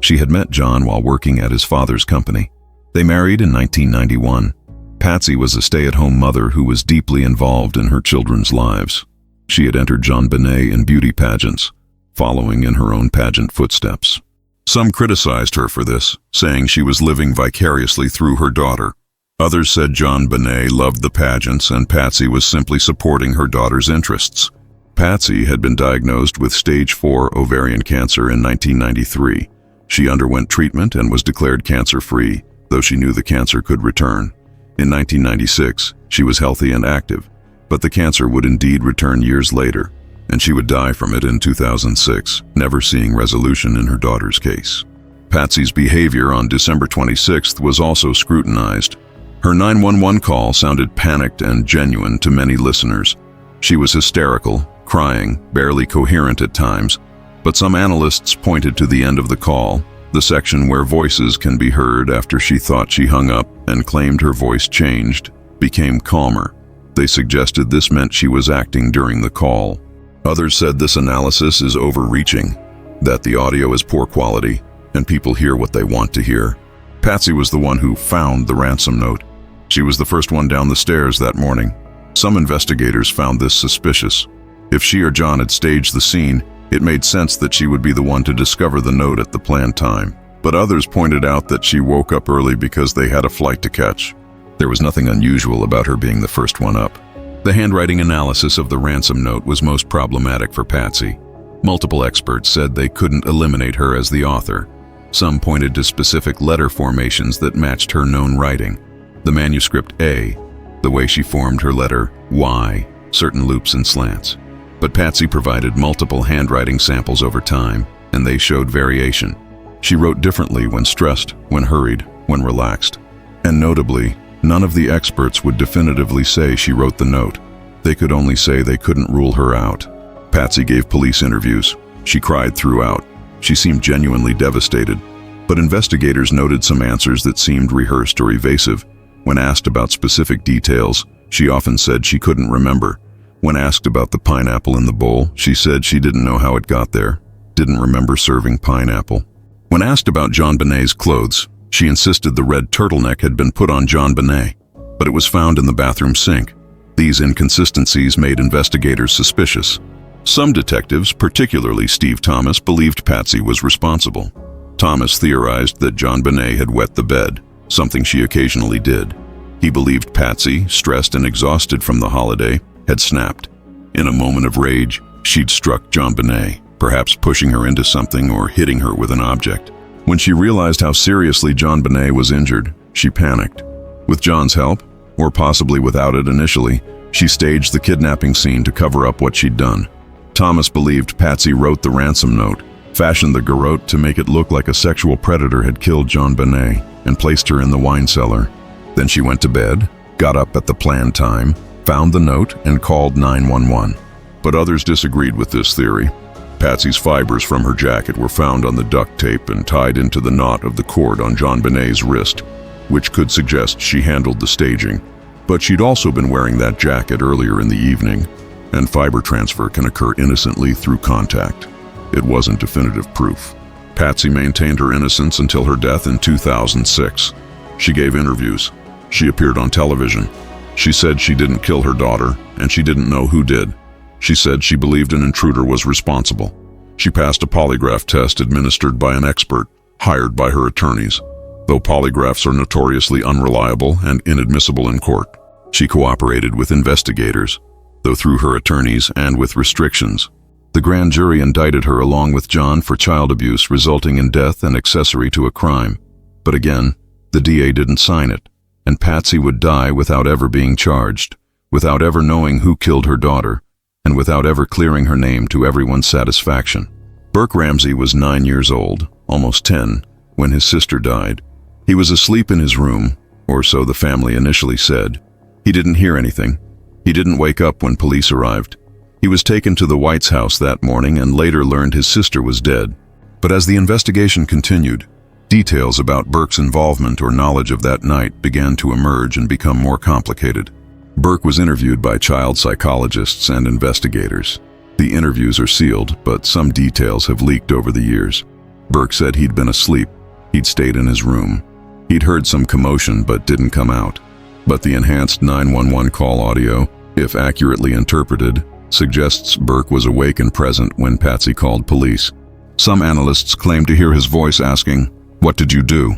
Speaker 1: She had met John while working at his father's company. They married in 1991. Patsy was a stay-at-home mother who was deeply involved in her children's lives. She had entered JonBenét in beauty pageants, following in her own pageant footsteps. Some criticized her for this, saying she was living vicariously through her daughter. Others said JonBenét loved the pageants and Patsy was simply supporting her daughter's interests. Patsy had been diagnosed with stage 4 ovarian cancer in 1993. She underwent treatment and was declared cancer-free, though she knew the cancer could return. In 1996, she was healthy and active, but the cancer would indeed return years later, and she would die from it in 2006, never seeing resolution in her daughter's case. Patsy's behavior on December 26th was also scrutinized. Her 911 call sounded panicked and genuine to many listeners. She was hysterical, crying, barely coherent at times, but some analysts pointed to the end of the call, the section where voices can be heard after she thought she hung up and claimed her voice changed, became calmer. They suggested this meant she was acting during the call. Others said this analysis is overreaching, that the audio is poor quality, and people hear what they want to hear. Patsy was the one who found the ransom note. She was the first one down the stairs that morning. Some investigators found this suspicious. If she or John had staged the scene, it made sense that she would be the one to discover the note at the planned time. But others pointed out that she woke up early because they had a flight to catch. There was nothing unusual about her being the first one up. The handwriting analysis of the ransom note was most problematic for Patsy. Multiple experts said they couldn't eliminate her as the author. Some pointed to specific letter formations that matched her known writing. The manuscript A, the way she formed her letter Y, certain loops and slants. But Patsy provided multiple handwriting samples over time, and they showed variation. She wrote differently when stressed, when hurried, when relaxed. And notably, none of the experts would definitively say she wrote the note. They could only say they couldn't rule her out. Patsy gave police interviews. She cried throughout. She seemed genuinely devastated. But investigators noted some answers that seemed rehearsed or evasive. When asked about specific details, she often said she couldn't remember. When asked about the pineapple in the bowl, she said she didn't know how it got there, didn't remember serving pineapple. When asked about JonBenét's clothes, she insisted the red turtleneck had been put on JonBenét, but it was found in the bathroom sink. These inconsistencies made investigators suspicious. Some detectives, particularly Steve Thomas, believed Patsy was responsible. Thomas theorized that JonBenét had wet the bed, something she occasionally did. He believed Patsy, stressed and exhausted from the holiday, had snapped. In a moment of rage, she'd struck JonBenét, perhaps pushing her into something or hitting her with an object. When she realized how seriously JonBenét was injured, she panicked. With John's help, or possibly without it initially, she staged the kidnapping scene to cover up what she'd done. Thomas believed Patsy wrote the ransom note, fashioned the garrote to make it look like a sexual predator had killed JonBenét, and placed her in the wine cellar. Then she went to bed, got up at the planned time, found the note, and called 911. But others disagreed with this theory. Patsy's fibers from her jacket were found on the duct tape and tied into the knot of the cord on JonBenét's wrist, which could suggest she handled the staging. But she'd also been wearing that jacket earlier in the evening, and fiber transfer can occur innocently through contact. It wasn't definitive proof. Patsy maintained her innocence until her death in 2006. She gave interviews. She appeared on television. She said she didn't kill her daughter, and she didn't know who did. She said she believed an intruder was responsible. She passed a polygraph test administered by an expert, hired by her attorneys. Though polygraphs are notoriously unreliable and inadmissible in court, she cooperated with investigators, though through her attorneys and with restrictions. The grand jury indicted her along with John for child abuse resulting in death and accessory to a crime. But again, the DA didn't sign it, and Patsy would die without ever being charged, without ever knowing who killed her daughter, and without ever clearing her name to everyone's satisfaction. Burke Ramsey was 9 years old, almost 10, when his sister died. He was asleep in his room, or so the family initially said. He didn't hear anything. He didn't wake up when police arrived. He was taken to the White's house that morning and later learned his sister was dead. But as the investigation continued, details about Burke's involvement or knowledge of that night began to emerge and become more complicated. Burke was interviewed by child psychologists and investigators. The interviews are sealed, but some details have leaked over the years. Burke said he'd been asleep. He'd stayed in his room. He'd heard some commotion but didn't come out. But the enhanced 911 call audio, if accurately interpreted, suggests Burke was awake and present when Patsy called police. Some analysts claim to hear his voice asking, "What did you do?"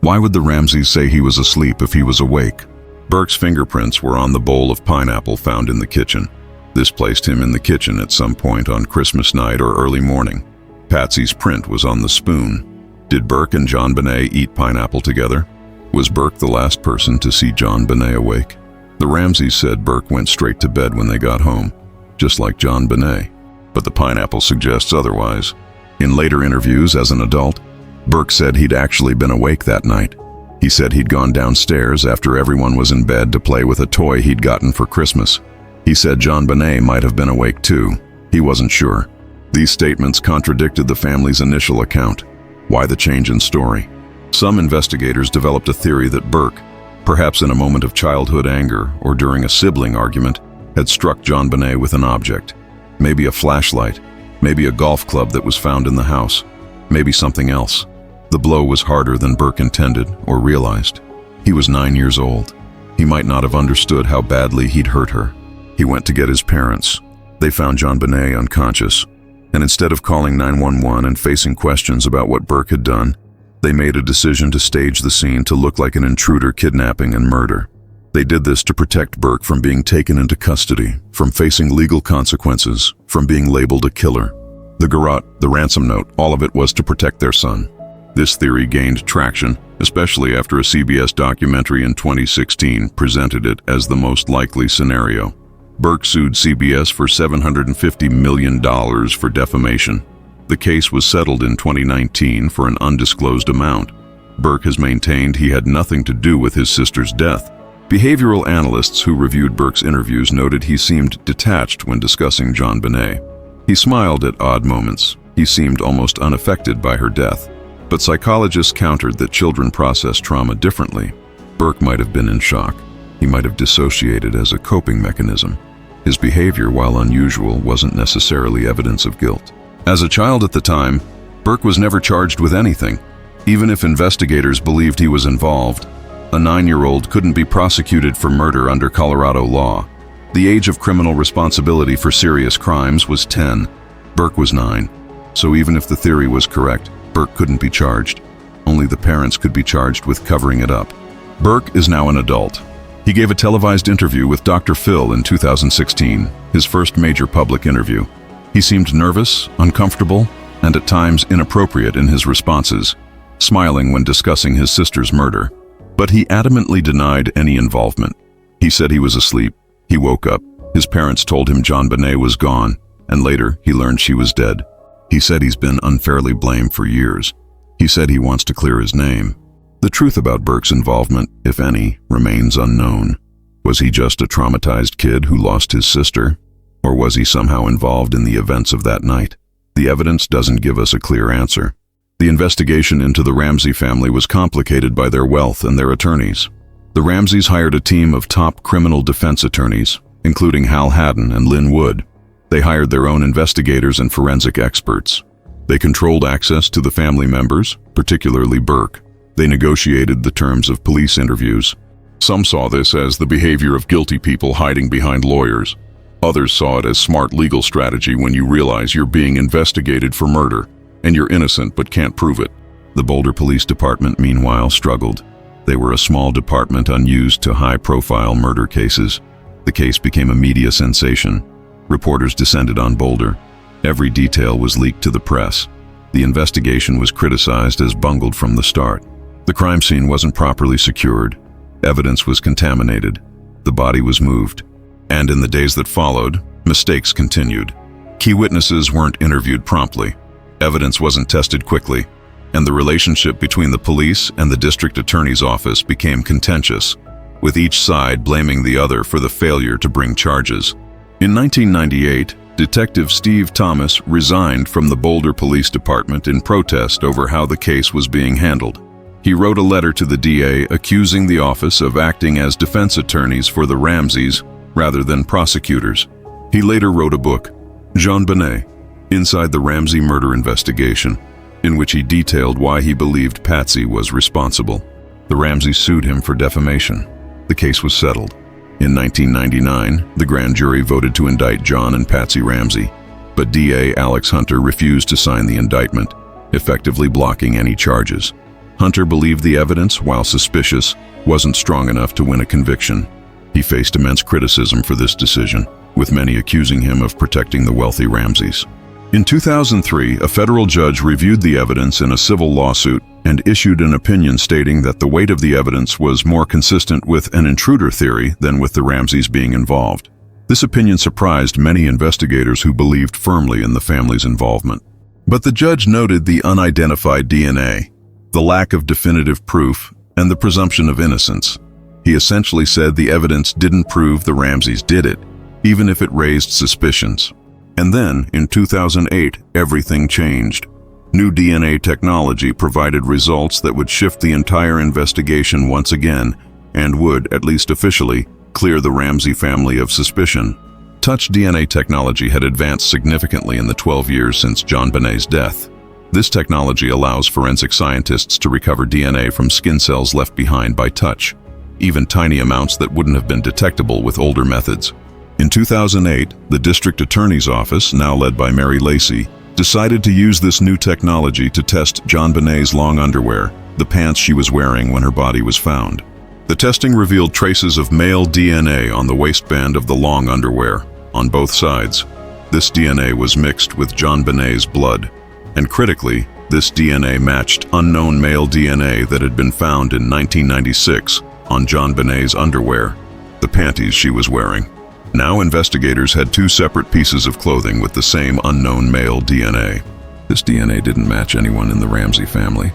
Speaker 1: Why would the Ramseys say he was asleep if he was awake? Burke's fingerprints were on the bowl of pineapple found in the kitchen. This placed him in the kitchen at some point on Christmas night or early morning. Patsy's print was on the spoon. Did Burke and JonBenét eat pineapple together? Was Burke the last person to see JonBenét awake? The Ramseys said Burke went straight to bed when they got home, just like JonBenét. But the pineapple suggests otherwise. In later interviews as an adult, Burke said he'd actually been awake that night. He said he'd gone downstairs after everyone was in bed to play with a toy he'd gotten for Christmas. He said JonBenét might have been awake too. He wasn't sure. These statements contradicted the family's initial account. Why the change in story? Some investigators developed a theory that Burke, perhaps in a moment of childhood anger or during a sibling argument, had struck JonBenét with an object. Maybe a flashlight, maybe a golf club that was found in the house, maybe something else. The blow was harder than Burke intended or realized. He was 9 years old. He might not have understood how badly he'd hurt her. He went to get his parents. They found JonBenét unconscious, and instead of calling 911 and facing questions about what Burke had done, they made a decision to stage the scene to look like an intruder kidnapping and murder. They did this to protect Burke from being taken into custody, from facing legal consequences, from being labeled a killer. The garrote, the ransom note, all of it was to protect their son. This theory gained traction, especially after a CBS documentary in 2016 presented it as the most likely scenario. Burke sued CBS for $750 million for defamation. The case was settled in 2019 for an undisclosed amount. Burke has maintained he had nothing to do with his sister's death. Behavioral analysts who reviewed Burke's interviews noted he seemed detached when discussing JonBenét. He smiled at odd moments. He seemed almost unaffected by her death. But psychologists countered that children process trauma differently. Burke might have been in shock. He might have dissociated as a coping mechanism. His behavior, while unusual, wasn't necessarily evidence of guilt. As a child at the time, Burke was never charged with anything. Even if investigators believed he was involved, a 9-year-old couldn't be prosecuted for murder under Colorado law. The age of criminal responsibility for serious crimes was 10. Burke was 9. So even if the theory was correct, Burke couldn't be charged. Only the parents could be charged with covering it up. Burke is now an adult. He gave a televised interview with Dr. Phil in 2016, his first major public interview. He seemed nervous, uncomfortable, and at times inappropriate in his responses, smiling when discussing his sister's murder. But he adamantly denied any involvement. He said he was asleep. He woke up. His parents told him JonBenét was gone, and later he learned she was dead. He said he's been unfairly blamed for years. He said he wants to clear his name. The truth about Burke's involvement, if any, remains unknown. Was he just a traumatized kid who lost his sister? Or was he somehow involved in the events of that night? The evidence doesn't give us a clear answer. The investigation into the Ramsey family was complicated by their wealth and their attorneys. The Ramseys hired a team of top criminal defense attorneys, including Hal Haddon and Lynn Wood. They hired their own investigators and forensic experts. They controlled access to the family members, particularly Burke. They negotiated the terms of police interviews. Some saw this as the behavior of guilty people hiding behind lawyers. Others saw it as smart legal strategy when you realize you're being investigated for murder, and you're innocent but can't prove it. The Boulder Police Department, meanwhile, struggled. They were a small department unused to high-profile murder cases. The case became a media sensation. Reporters descended on Boulder. Every detail was leaked to the press. The investigation was criticized as bungled from the start. The crime scene wasn't properly secured. Evidence was contaminated. The body was moved. And in the days that followed, mistakes continued. Key witnesses weren't interviewed promptly. Evidence wasn't tested quickly. And the relationship between the police and the district attorney's office became contentious, with each side blaming the other for the failure to bring charges. In 1998, Detective Steve Thomas resigned from the Boulder Police Department in protest over how the case was being handled. He wrote a letter to the DA accusing the office of acting as defense attorneys for the Ramseys rather than prosecutors. He later wrote a book, JonBenét, Inside the Ramsey Murder Investigation. in which he detailed why he believed Patsy was responsible. The Ramseys sued him for defamation. The case was settled. In 1999, the grand jury voted to indict John and Patsy Ramsey, but DA Alex Hunter refused to sign the indictment, effectively blocking any charges. Hunter believed the evidence, while suspicious, wasn't strong enough to win a conviction. He faced immense criticism for this decision, with many accusing him of protecting the wealthy Ramseys. In 2003, a federal judge reviewed the evidence in a civil lawsuit and issued an opinion stating that the weight of the evidence was more consistent with an intruder theory than with the Ramseys being involved. This opinion surprised many investigators who believed firmly in the family's involvement. But the judge noted the unidentified DNA, the lack of definitive proof, and the presumption of innocence. He essentially said the evidence didn't prove the Ramseys did it, even if it raised suspicions. And then, in 2008, everything changed. New DNA technology provided results that would shift the entire investigation once again and would, at least officially, clear the Ramsey family of suspicion. Touch DNA technology had advanced significantly in the 12 years since JonBenét's death. This technology allows forensic scientists to recover DNA from skin cells left behind by touch, even tiny amounts that wouldn't have been detectable with older methods. In 2008, the district attorney's office, now led by Mary Lacey, decided to use this new technology to test JonBenét's long underwear, the pants she was wearing when her body was found. The testing revealed traces of male DNA on the waistband of the long underwear, on both sides. This DNA was mixed with JonBenét's blood, and critically, this DNA matched unknown male DNA that had been found in 1996 on JonBenét's underwear, the panties she was wearing. Now investigators had two separate pieces of clothing with the same unknown male DNA. This DNA didn't match anyone in the Ramsey family.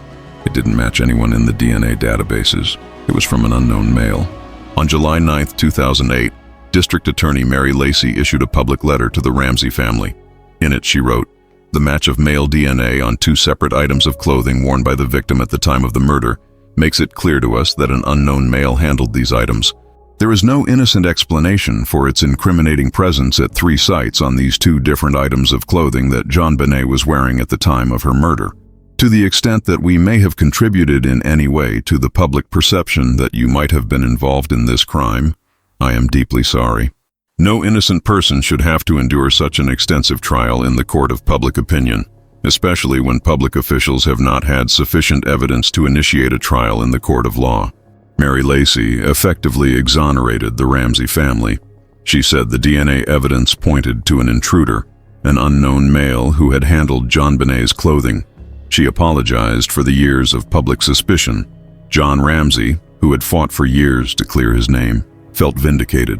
Speaker 1: It didn't match anyone in the DNA databases. It was from an unknown male. On July 9, 2008, District Attorney Mary Lacey issued a public letter to the Ramsey family. In it, she wrote, "The match of male DNA on two separate items of clothing worn by the victim at the time of the murder makes it clear to us that an unknown male handled these items. There is no innocent explanation for its incriminating presence at 3 sites on these 2 different items of clothing that JonBenet was wearing at the time of her murder. To the extent that we may have contributed in any way to the public perception that you might have been involved in this crime, I am deeply sorry. No innocent person should have to endure such an extensive trial in the court of public opinion, especially when public officials have not had sufficient evidence to initiate a trial in the court of law." Mary Lacey effectively exonerated the Ramsey family. She said the DNA evidence pointed to an intruder, an unknown male who had handled JonBenet's clothing. She apologized for the years of public suspicion. John Ramsey, who had fought for years to clear his name, felt vindicated.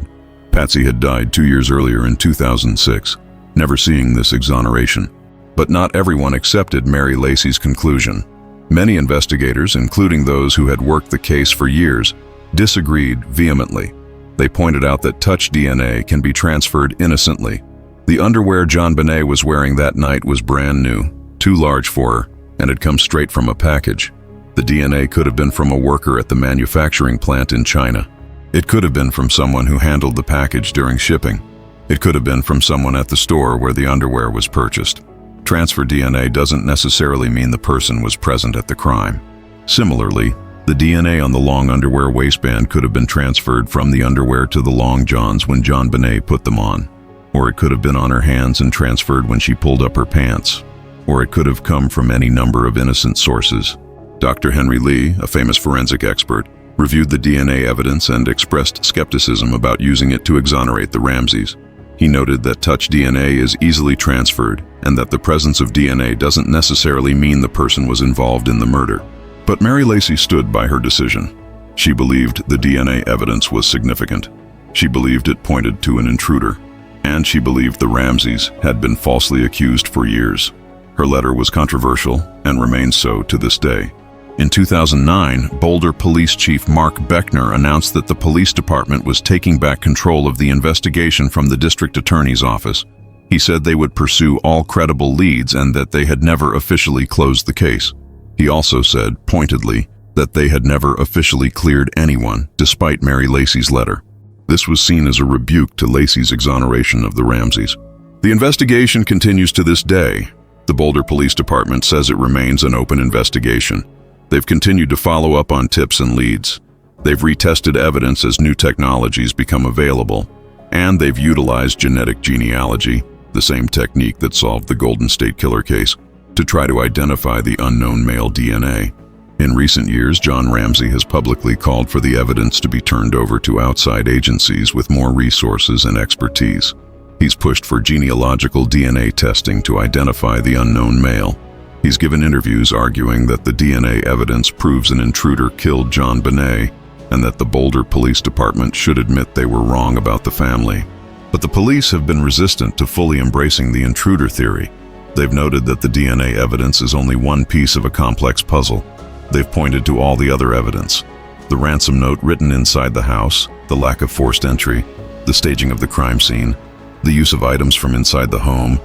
Speaker 1: Patsy had died 2 years earlier in 2006, never seeing this exoneration. But not everyone accepted Mary Lacey's conclusion. Many investigators, including those who had worked the case for years, disagreed vehemently. They pointed out that touch DNA can be transferred innocently. The underwear JonBenet was wearing that night was brand new, too large for her, and had come straight from a package. The DNA could have been from a worker at the manufacturing plant in China. It could have been from someone who handled the package during shipping. It could have been from someone at the store where the underwear was purchased. Transfer DNA doesn't necessarily mean the person was present at the crime. Similarly, the DNA on the long underwear waistband could have been transferred from the underwear to the long johns when JonBenet put them on. Or it could have been on her hands and transferred when she pulled up her pants. Or it could have come from any number of innocent sources. Dr. Henry Lee, a famous forensic expert, reviewed the DNA evidence and expressed skepticism about using it to exonerate the Ramseys. He noted that touch DNA is easily transferred and that the presence of DNA doesn't necessarily mean the person was involved in the murder. But Mary Lacey stood by her decision. She believed the DNA evidence was significant. She believed it pointed to an intruder. And she believed the Ramseys had been falsely accused for years. Her letter was controversial and remains so to this day. In 2009, Boulder Police Chief Mark Beckner announced that the police department was taking back control of the investigation from the district attorney's office. He said they would pursue all credible leads and that they had never officially closed the case. He also said, pointedly, that they had never officially cleared anyone, despite Mary Lacey's letter. This was seen as a rebuke to Lacey's exoneration of the Ramseys. The investigation continues to this day. The Boulder Police Department says it remains an open investigation. They've continued to follow up on tips and leads. They've retested evidence as new technologies become available. And they've utilized genetic genealogy, the same technique that solved the Golden State Killer case, to try to identify the unknown male DNA. In recent years, John Ramsey has publicly called for the evidence to be turned over to outside agencies with more resources and expertise. He's pushed for genealogical DNA testing to identify the unknown male. He's given interviews arguing that the DNA evidence proves an intruder killed JonBenét and that the Boulder Police Department should admit they were wrong about the family. But the police have been resistant to fully embracing the intruder theory. They've noted that the DNA evidence is only one piece of a complex puzzle. They've pointed to all the other evidence: the ransom note written inside the house, the lack of forced entry, the staging of the crime scene, the use of items from inside the home,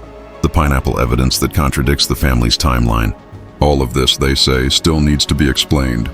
Speaker 1: the pineapple evidence that contradicts the family's timeline. All of this, they say, still needs to be explained.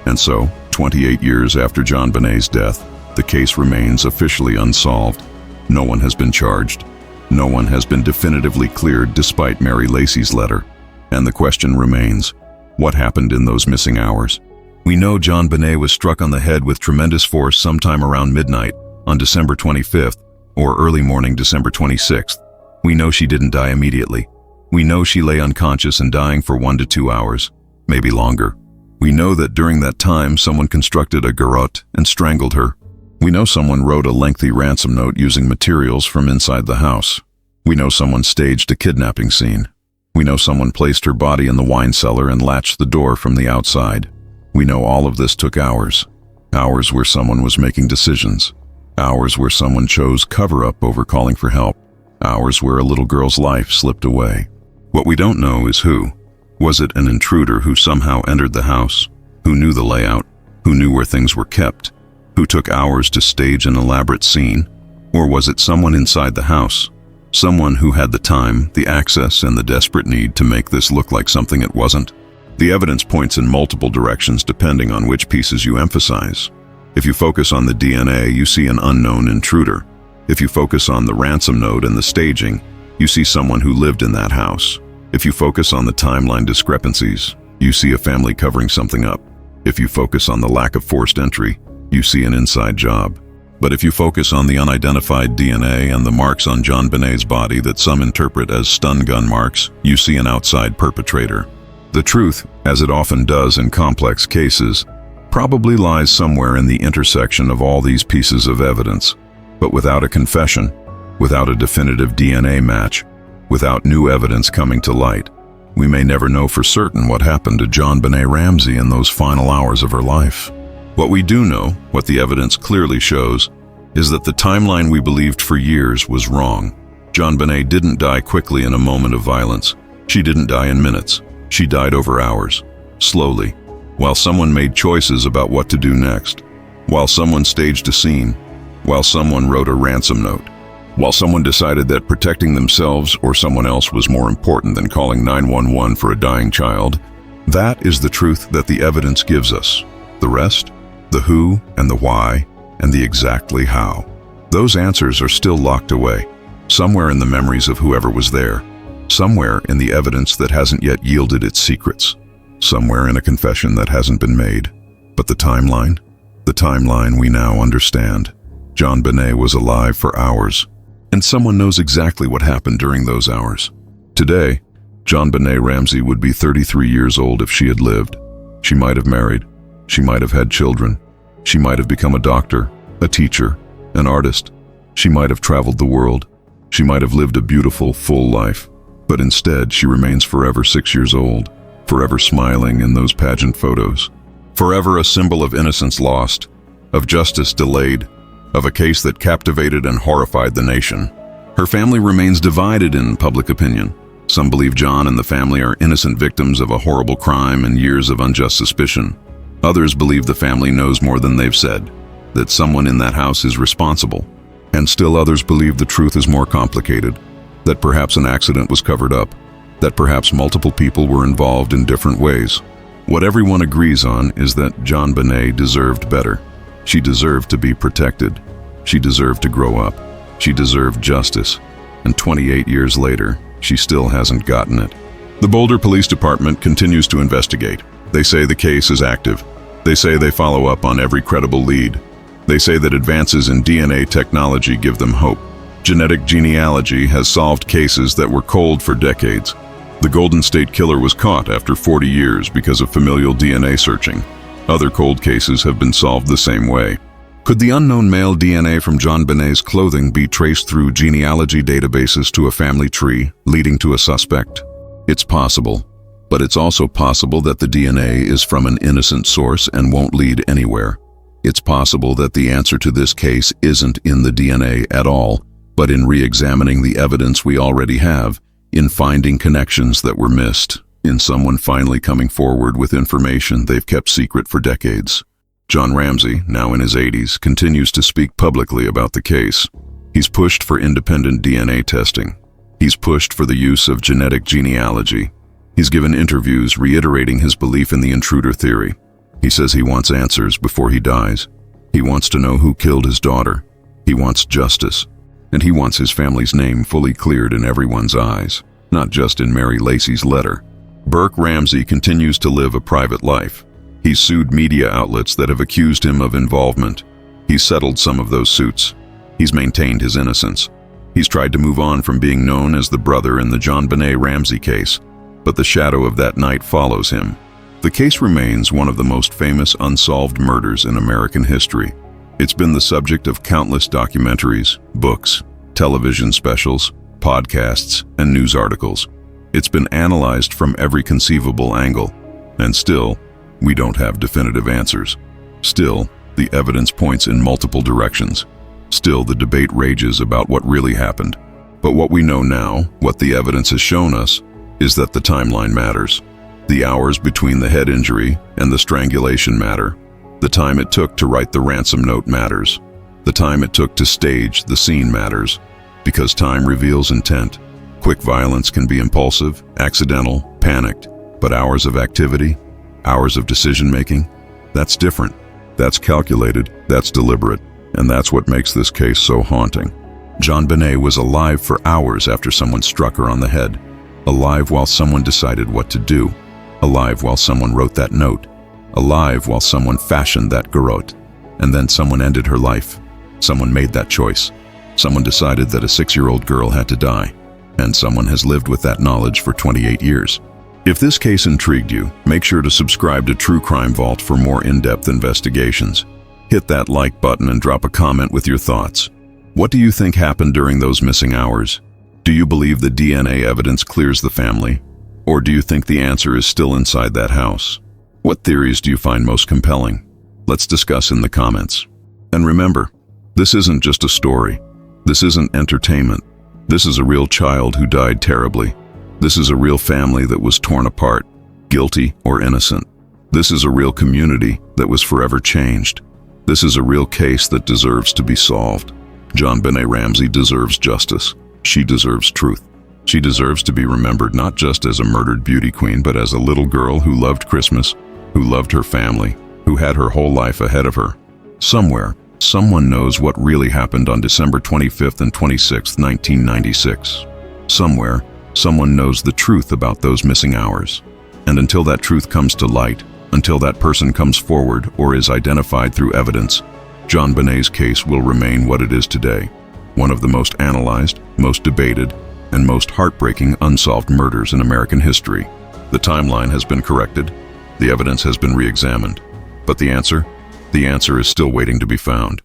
Speaker 1: And so, 28 years after JonBenét's death, the case remains officially unsolved. No one has been charged. No one has been definitively cleared despite Mary Lacey's letter. And the question remains: what happened in those missing hours? We know JonBenét was struck on the head with tremendous force sometime around midnight on December 25th or early morning December 26th. We know she didn't die immediately. We know she lay unconscious and dying for 1 to 2 hours, maybe longer. We know that during that time someone constructed a garrote and strangled her. We know someone wrote a lengthy ransom note using materials from inside the house. We know someone staged a kidnapping scene. We know someone placed her body in the wine cellar and latched the door from the outside. We know all of this took hours. Hours where someone was making decisions. Hours where someone chose cover-up over calling for help. Hours where a little girl's life slipped away. What we don't know is who. Was it an intruder who somehow entered the house, who knew the layout, who knew where things were kept, who took hours to stage an elaborate scene? Or was it someone inside the house? Someone who had the time, the access, and the desperate need to make this look like something it wasn't? The evidence points in multiple directions depending on which pieces you emphasize. If you focus on the DNA, you see an unknown intruder. If you focus on the ransom note and the staging, you see someone who lived in that house. If you focus on the timeline discrepancies, you see a family covering something up. If you focus on the lack of forced entry, you see an inside job. But if you focus on the unidentified DNA and the marks on JonBenét's body that some interpret as stun gun marks, you see an outside perpetrator. The truth, as it often does in complex cases, probably lies somewhere in the intersection of all these pieces of evidence. But without a confession, without a definitive DNA match, without new evidence coming to light, we may never know for certain what happened to JonBenét Ramsey in those final hours of her life. What we do know, what the evidence clearly shows, is that the timeline we believed for years was wrong. JonBenét didn't die quickly in a moment of violence. She didn't die in minutes. She died over hours, slowly, while someone made choices about what to do next, while someone staged a scene, while someone wrote a ransom note, while someone decided that protecting themselves or someone else was more important than calling 911 for a dying child. That is the truth that the evidence gives us. The rest, the who and the why and the exactly how, those answers are still locked away, somewhere in the memories of whoever was there, somewhere in the evidence that hasn't yet yielded its secrets, somewhere in a confession that hasn't been made. But the timeline we now understand. JonBenét was alive for hours, and someone knows exactly what happened during those hours. Today, JonBenét Ramsey would be 33 years old if she had lived. She might have married. She might have had children. She might have become a doctor, a teacher, an artist. She might have traveled the world. She might have lived a beautiful, full life. But instead, she remains forever 6 years old, forever smiling in those pageant photos, forever a symbol of innocence lost, of justice delayed, of a case that captivated and horrified the nation. Her family remains divided in public opinion. Some believe John and the family are innocent victims of a horrible crime and years of unjust suspicion. Others believe the family knows more than they've said, that someone in that house is responsible. And still others believe the truth is more complicated, that perhaps an accident was covered up, that perhaps multiple people were involved in different ways. What everyone agrees on is that JonBenét deserved better. She deserved to be protected. She deserved to grow up. She deserved justice. And 28 years later, she still hasn't gotten it. The Boulder Police Department continues to investigate. They say the case is active. They say they follow up on every credible lead. They say that advances in DNA technology give them hope. Genetic genealogy has solved cases that were cold for decades. The Golden State Killer was caught after 40 years because of familial DNA searching. Other cold cases have been solved the same way. Could the unknown male DNA from JonBenét's clothing be traced through genealogy databases to a family tree, leading to a suspect? It's possible, but it's also possible that the DNA is from an innocent source and won't lead anywhere. It's possible that the answer to this case isn't in the DNA at all, but in re-examining the evidence we already have, in finding connections that were missed, in someone finally coming forward with information they've kept secret for decades. John Ramsey, now in his 80s, continues to speak publicly about the case. He's pushed for independent DNA testing. He's pushed for the use of genetic genealogy. He's given interviews reiterating his belief in the intruder theory. He says he wants answers before he dies. He wants to know who killed his daughter. He wants justice. And he wants his family's name fully cleared in everyone's eyes, not just in Mary Lacey's letter. Burke Ramsey continues to live a private life. He's sued media outlets that have accused him of involvement. He's settled some of those suits. He's maintained his innocence. He's tried to move on from being known as the brother in the JonBenét Ramsey case, but the shadow of that night follows him. The case remains one of the most famous unsolved murders in American history. It's been the subject of countless documentaries, books, television specials, podcasts, and news articles. It's been analyzed from every conceivable angle, and still, we don't have definitive answers. Still, the evidence points in multiple directions. Still, the debate rages about what really happened. But what we know now, what the evidence has shown us, is that the timeline matters. The hours between the head injury and the strangulation matter. The time it took to write the ransom note matters. The time it took to stage the scene matters. Because time reveals intent. Quick violence can be impulsive, accidental, panicked, but hours of activity, hours of decision-making, that's different. That's calculated, that's deliberate, and that's what makes this case so haunting. JonBenét was alive for hours after someone struck her on the head. Alive while someone decided what to do. Alive while someone wrote that note. Alive while someone fashioned that garrote. And then someone ended her life. Someone made that choice. Someone decided that a 6-year-old girl had to die. And someone has lived with that knowledge for 28 years. If this case intrigued you, make sure to subscribe to True Crime Vault for more in-depth investigations. Hit that like button and drop a comment with your thoughts. What do you think happened during those missing hours? Do you believe the DNA evidence clears the family? Or do you think the answer is still inside that house? What theories do you find most compelling? Let's discuss in the comments. And remember, this isn't just a story. This isn't entertainment. This is a real child who died terribly. This is a real family that was torn apart, guilty or innocent. This is a real community that was forever changed. This is a real case that deserves to be solved. JonBenét Ramsey deserves justice. She deserves truth. She deserves to be remembered not just as a murdered beauty queen, but as a little girl who loved Christmas, who loved her family, who had her whole life ahead of her. Somewhere, someone knows what really happened on December 25th and 26th, 1996. Somewhere, someone knows the truth about those missing hours. And until that truth comes to light, until that person comes forward or is identified through evidence, JonBenét's case will remain what it is today. One of the most analyzed, most debated, and most heartbreaking unsolved murders in American history. The timeline has been corrected. The evidence has been re-examined. But the answer? The answer is still waiting to be found.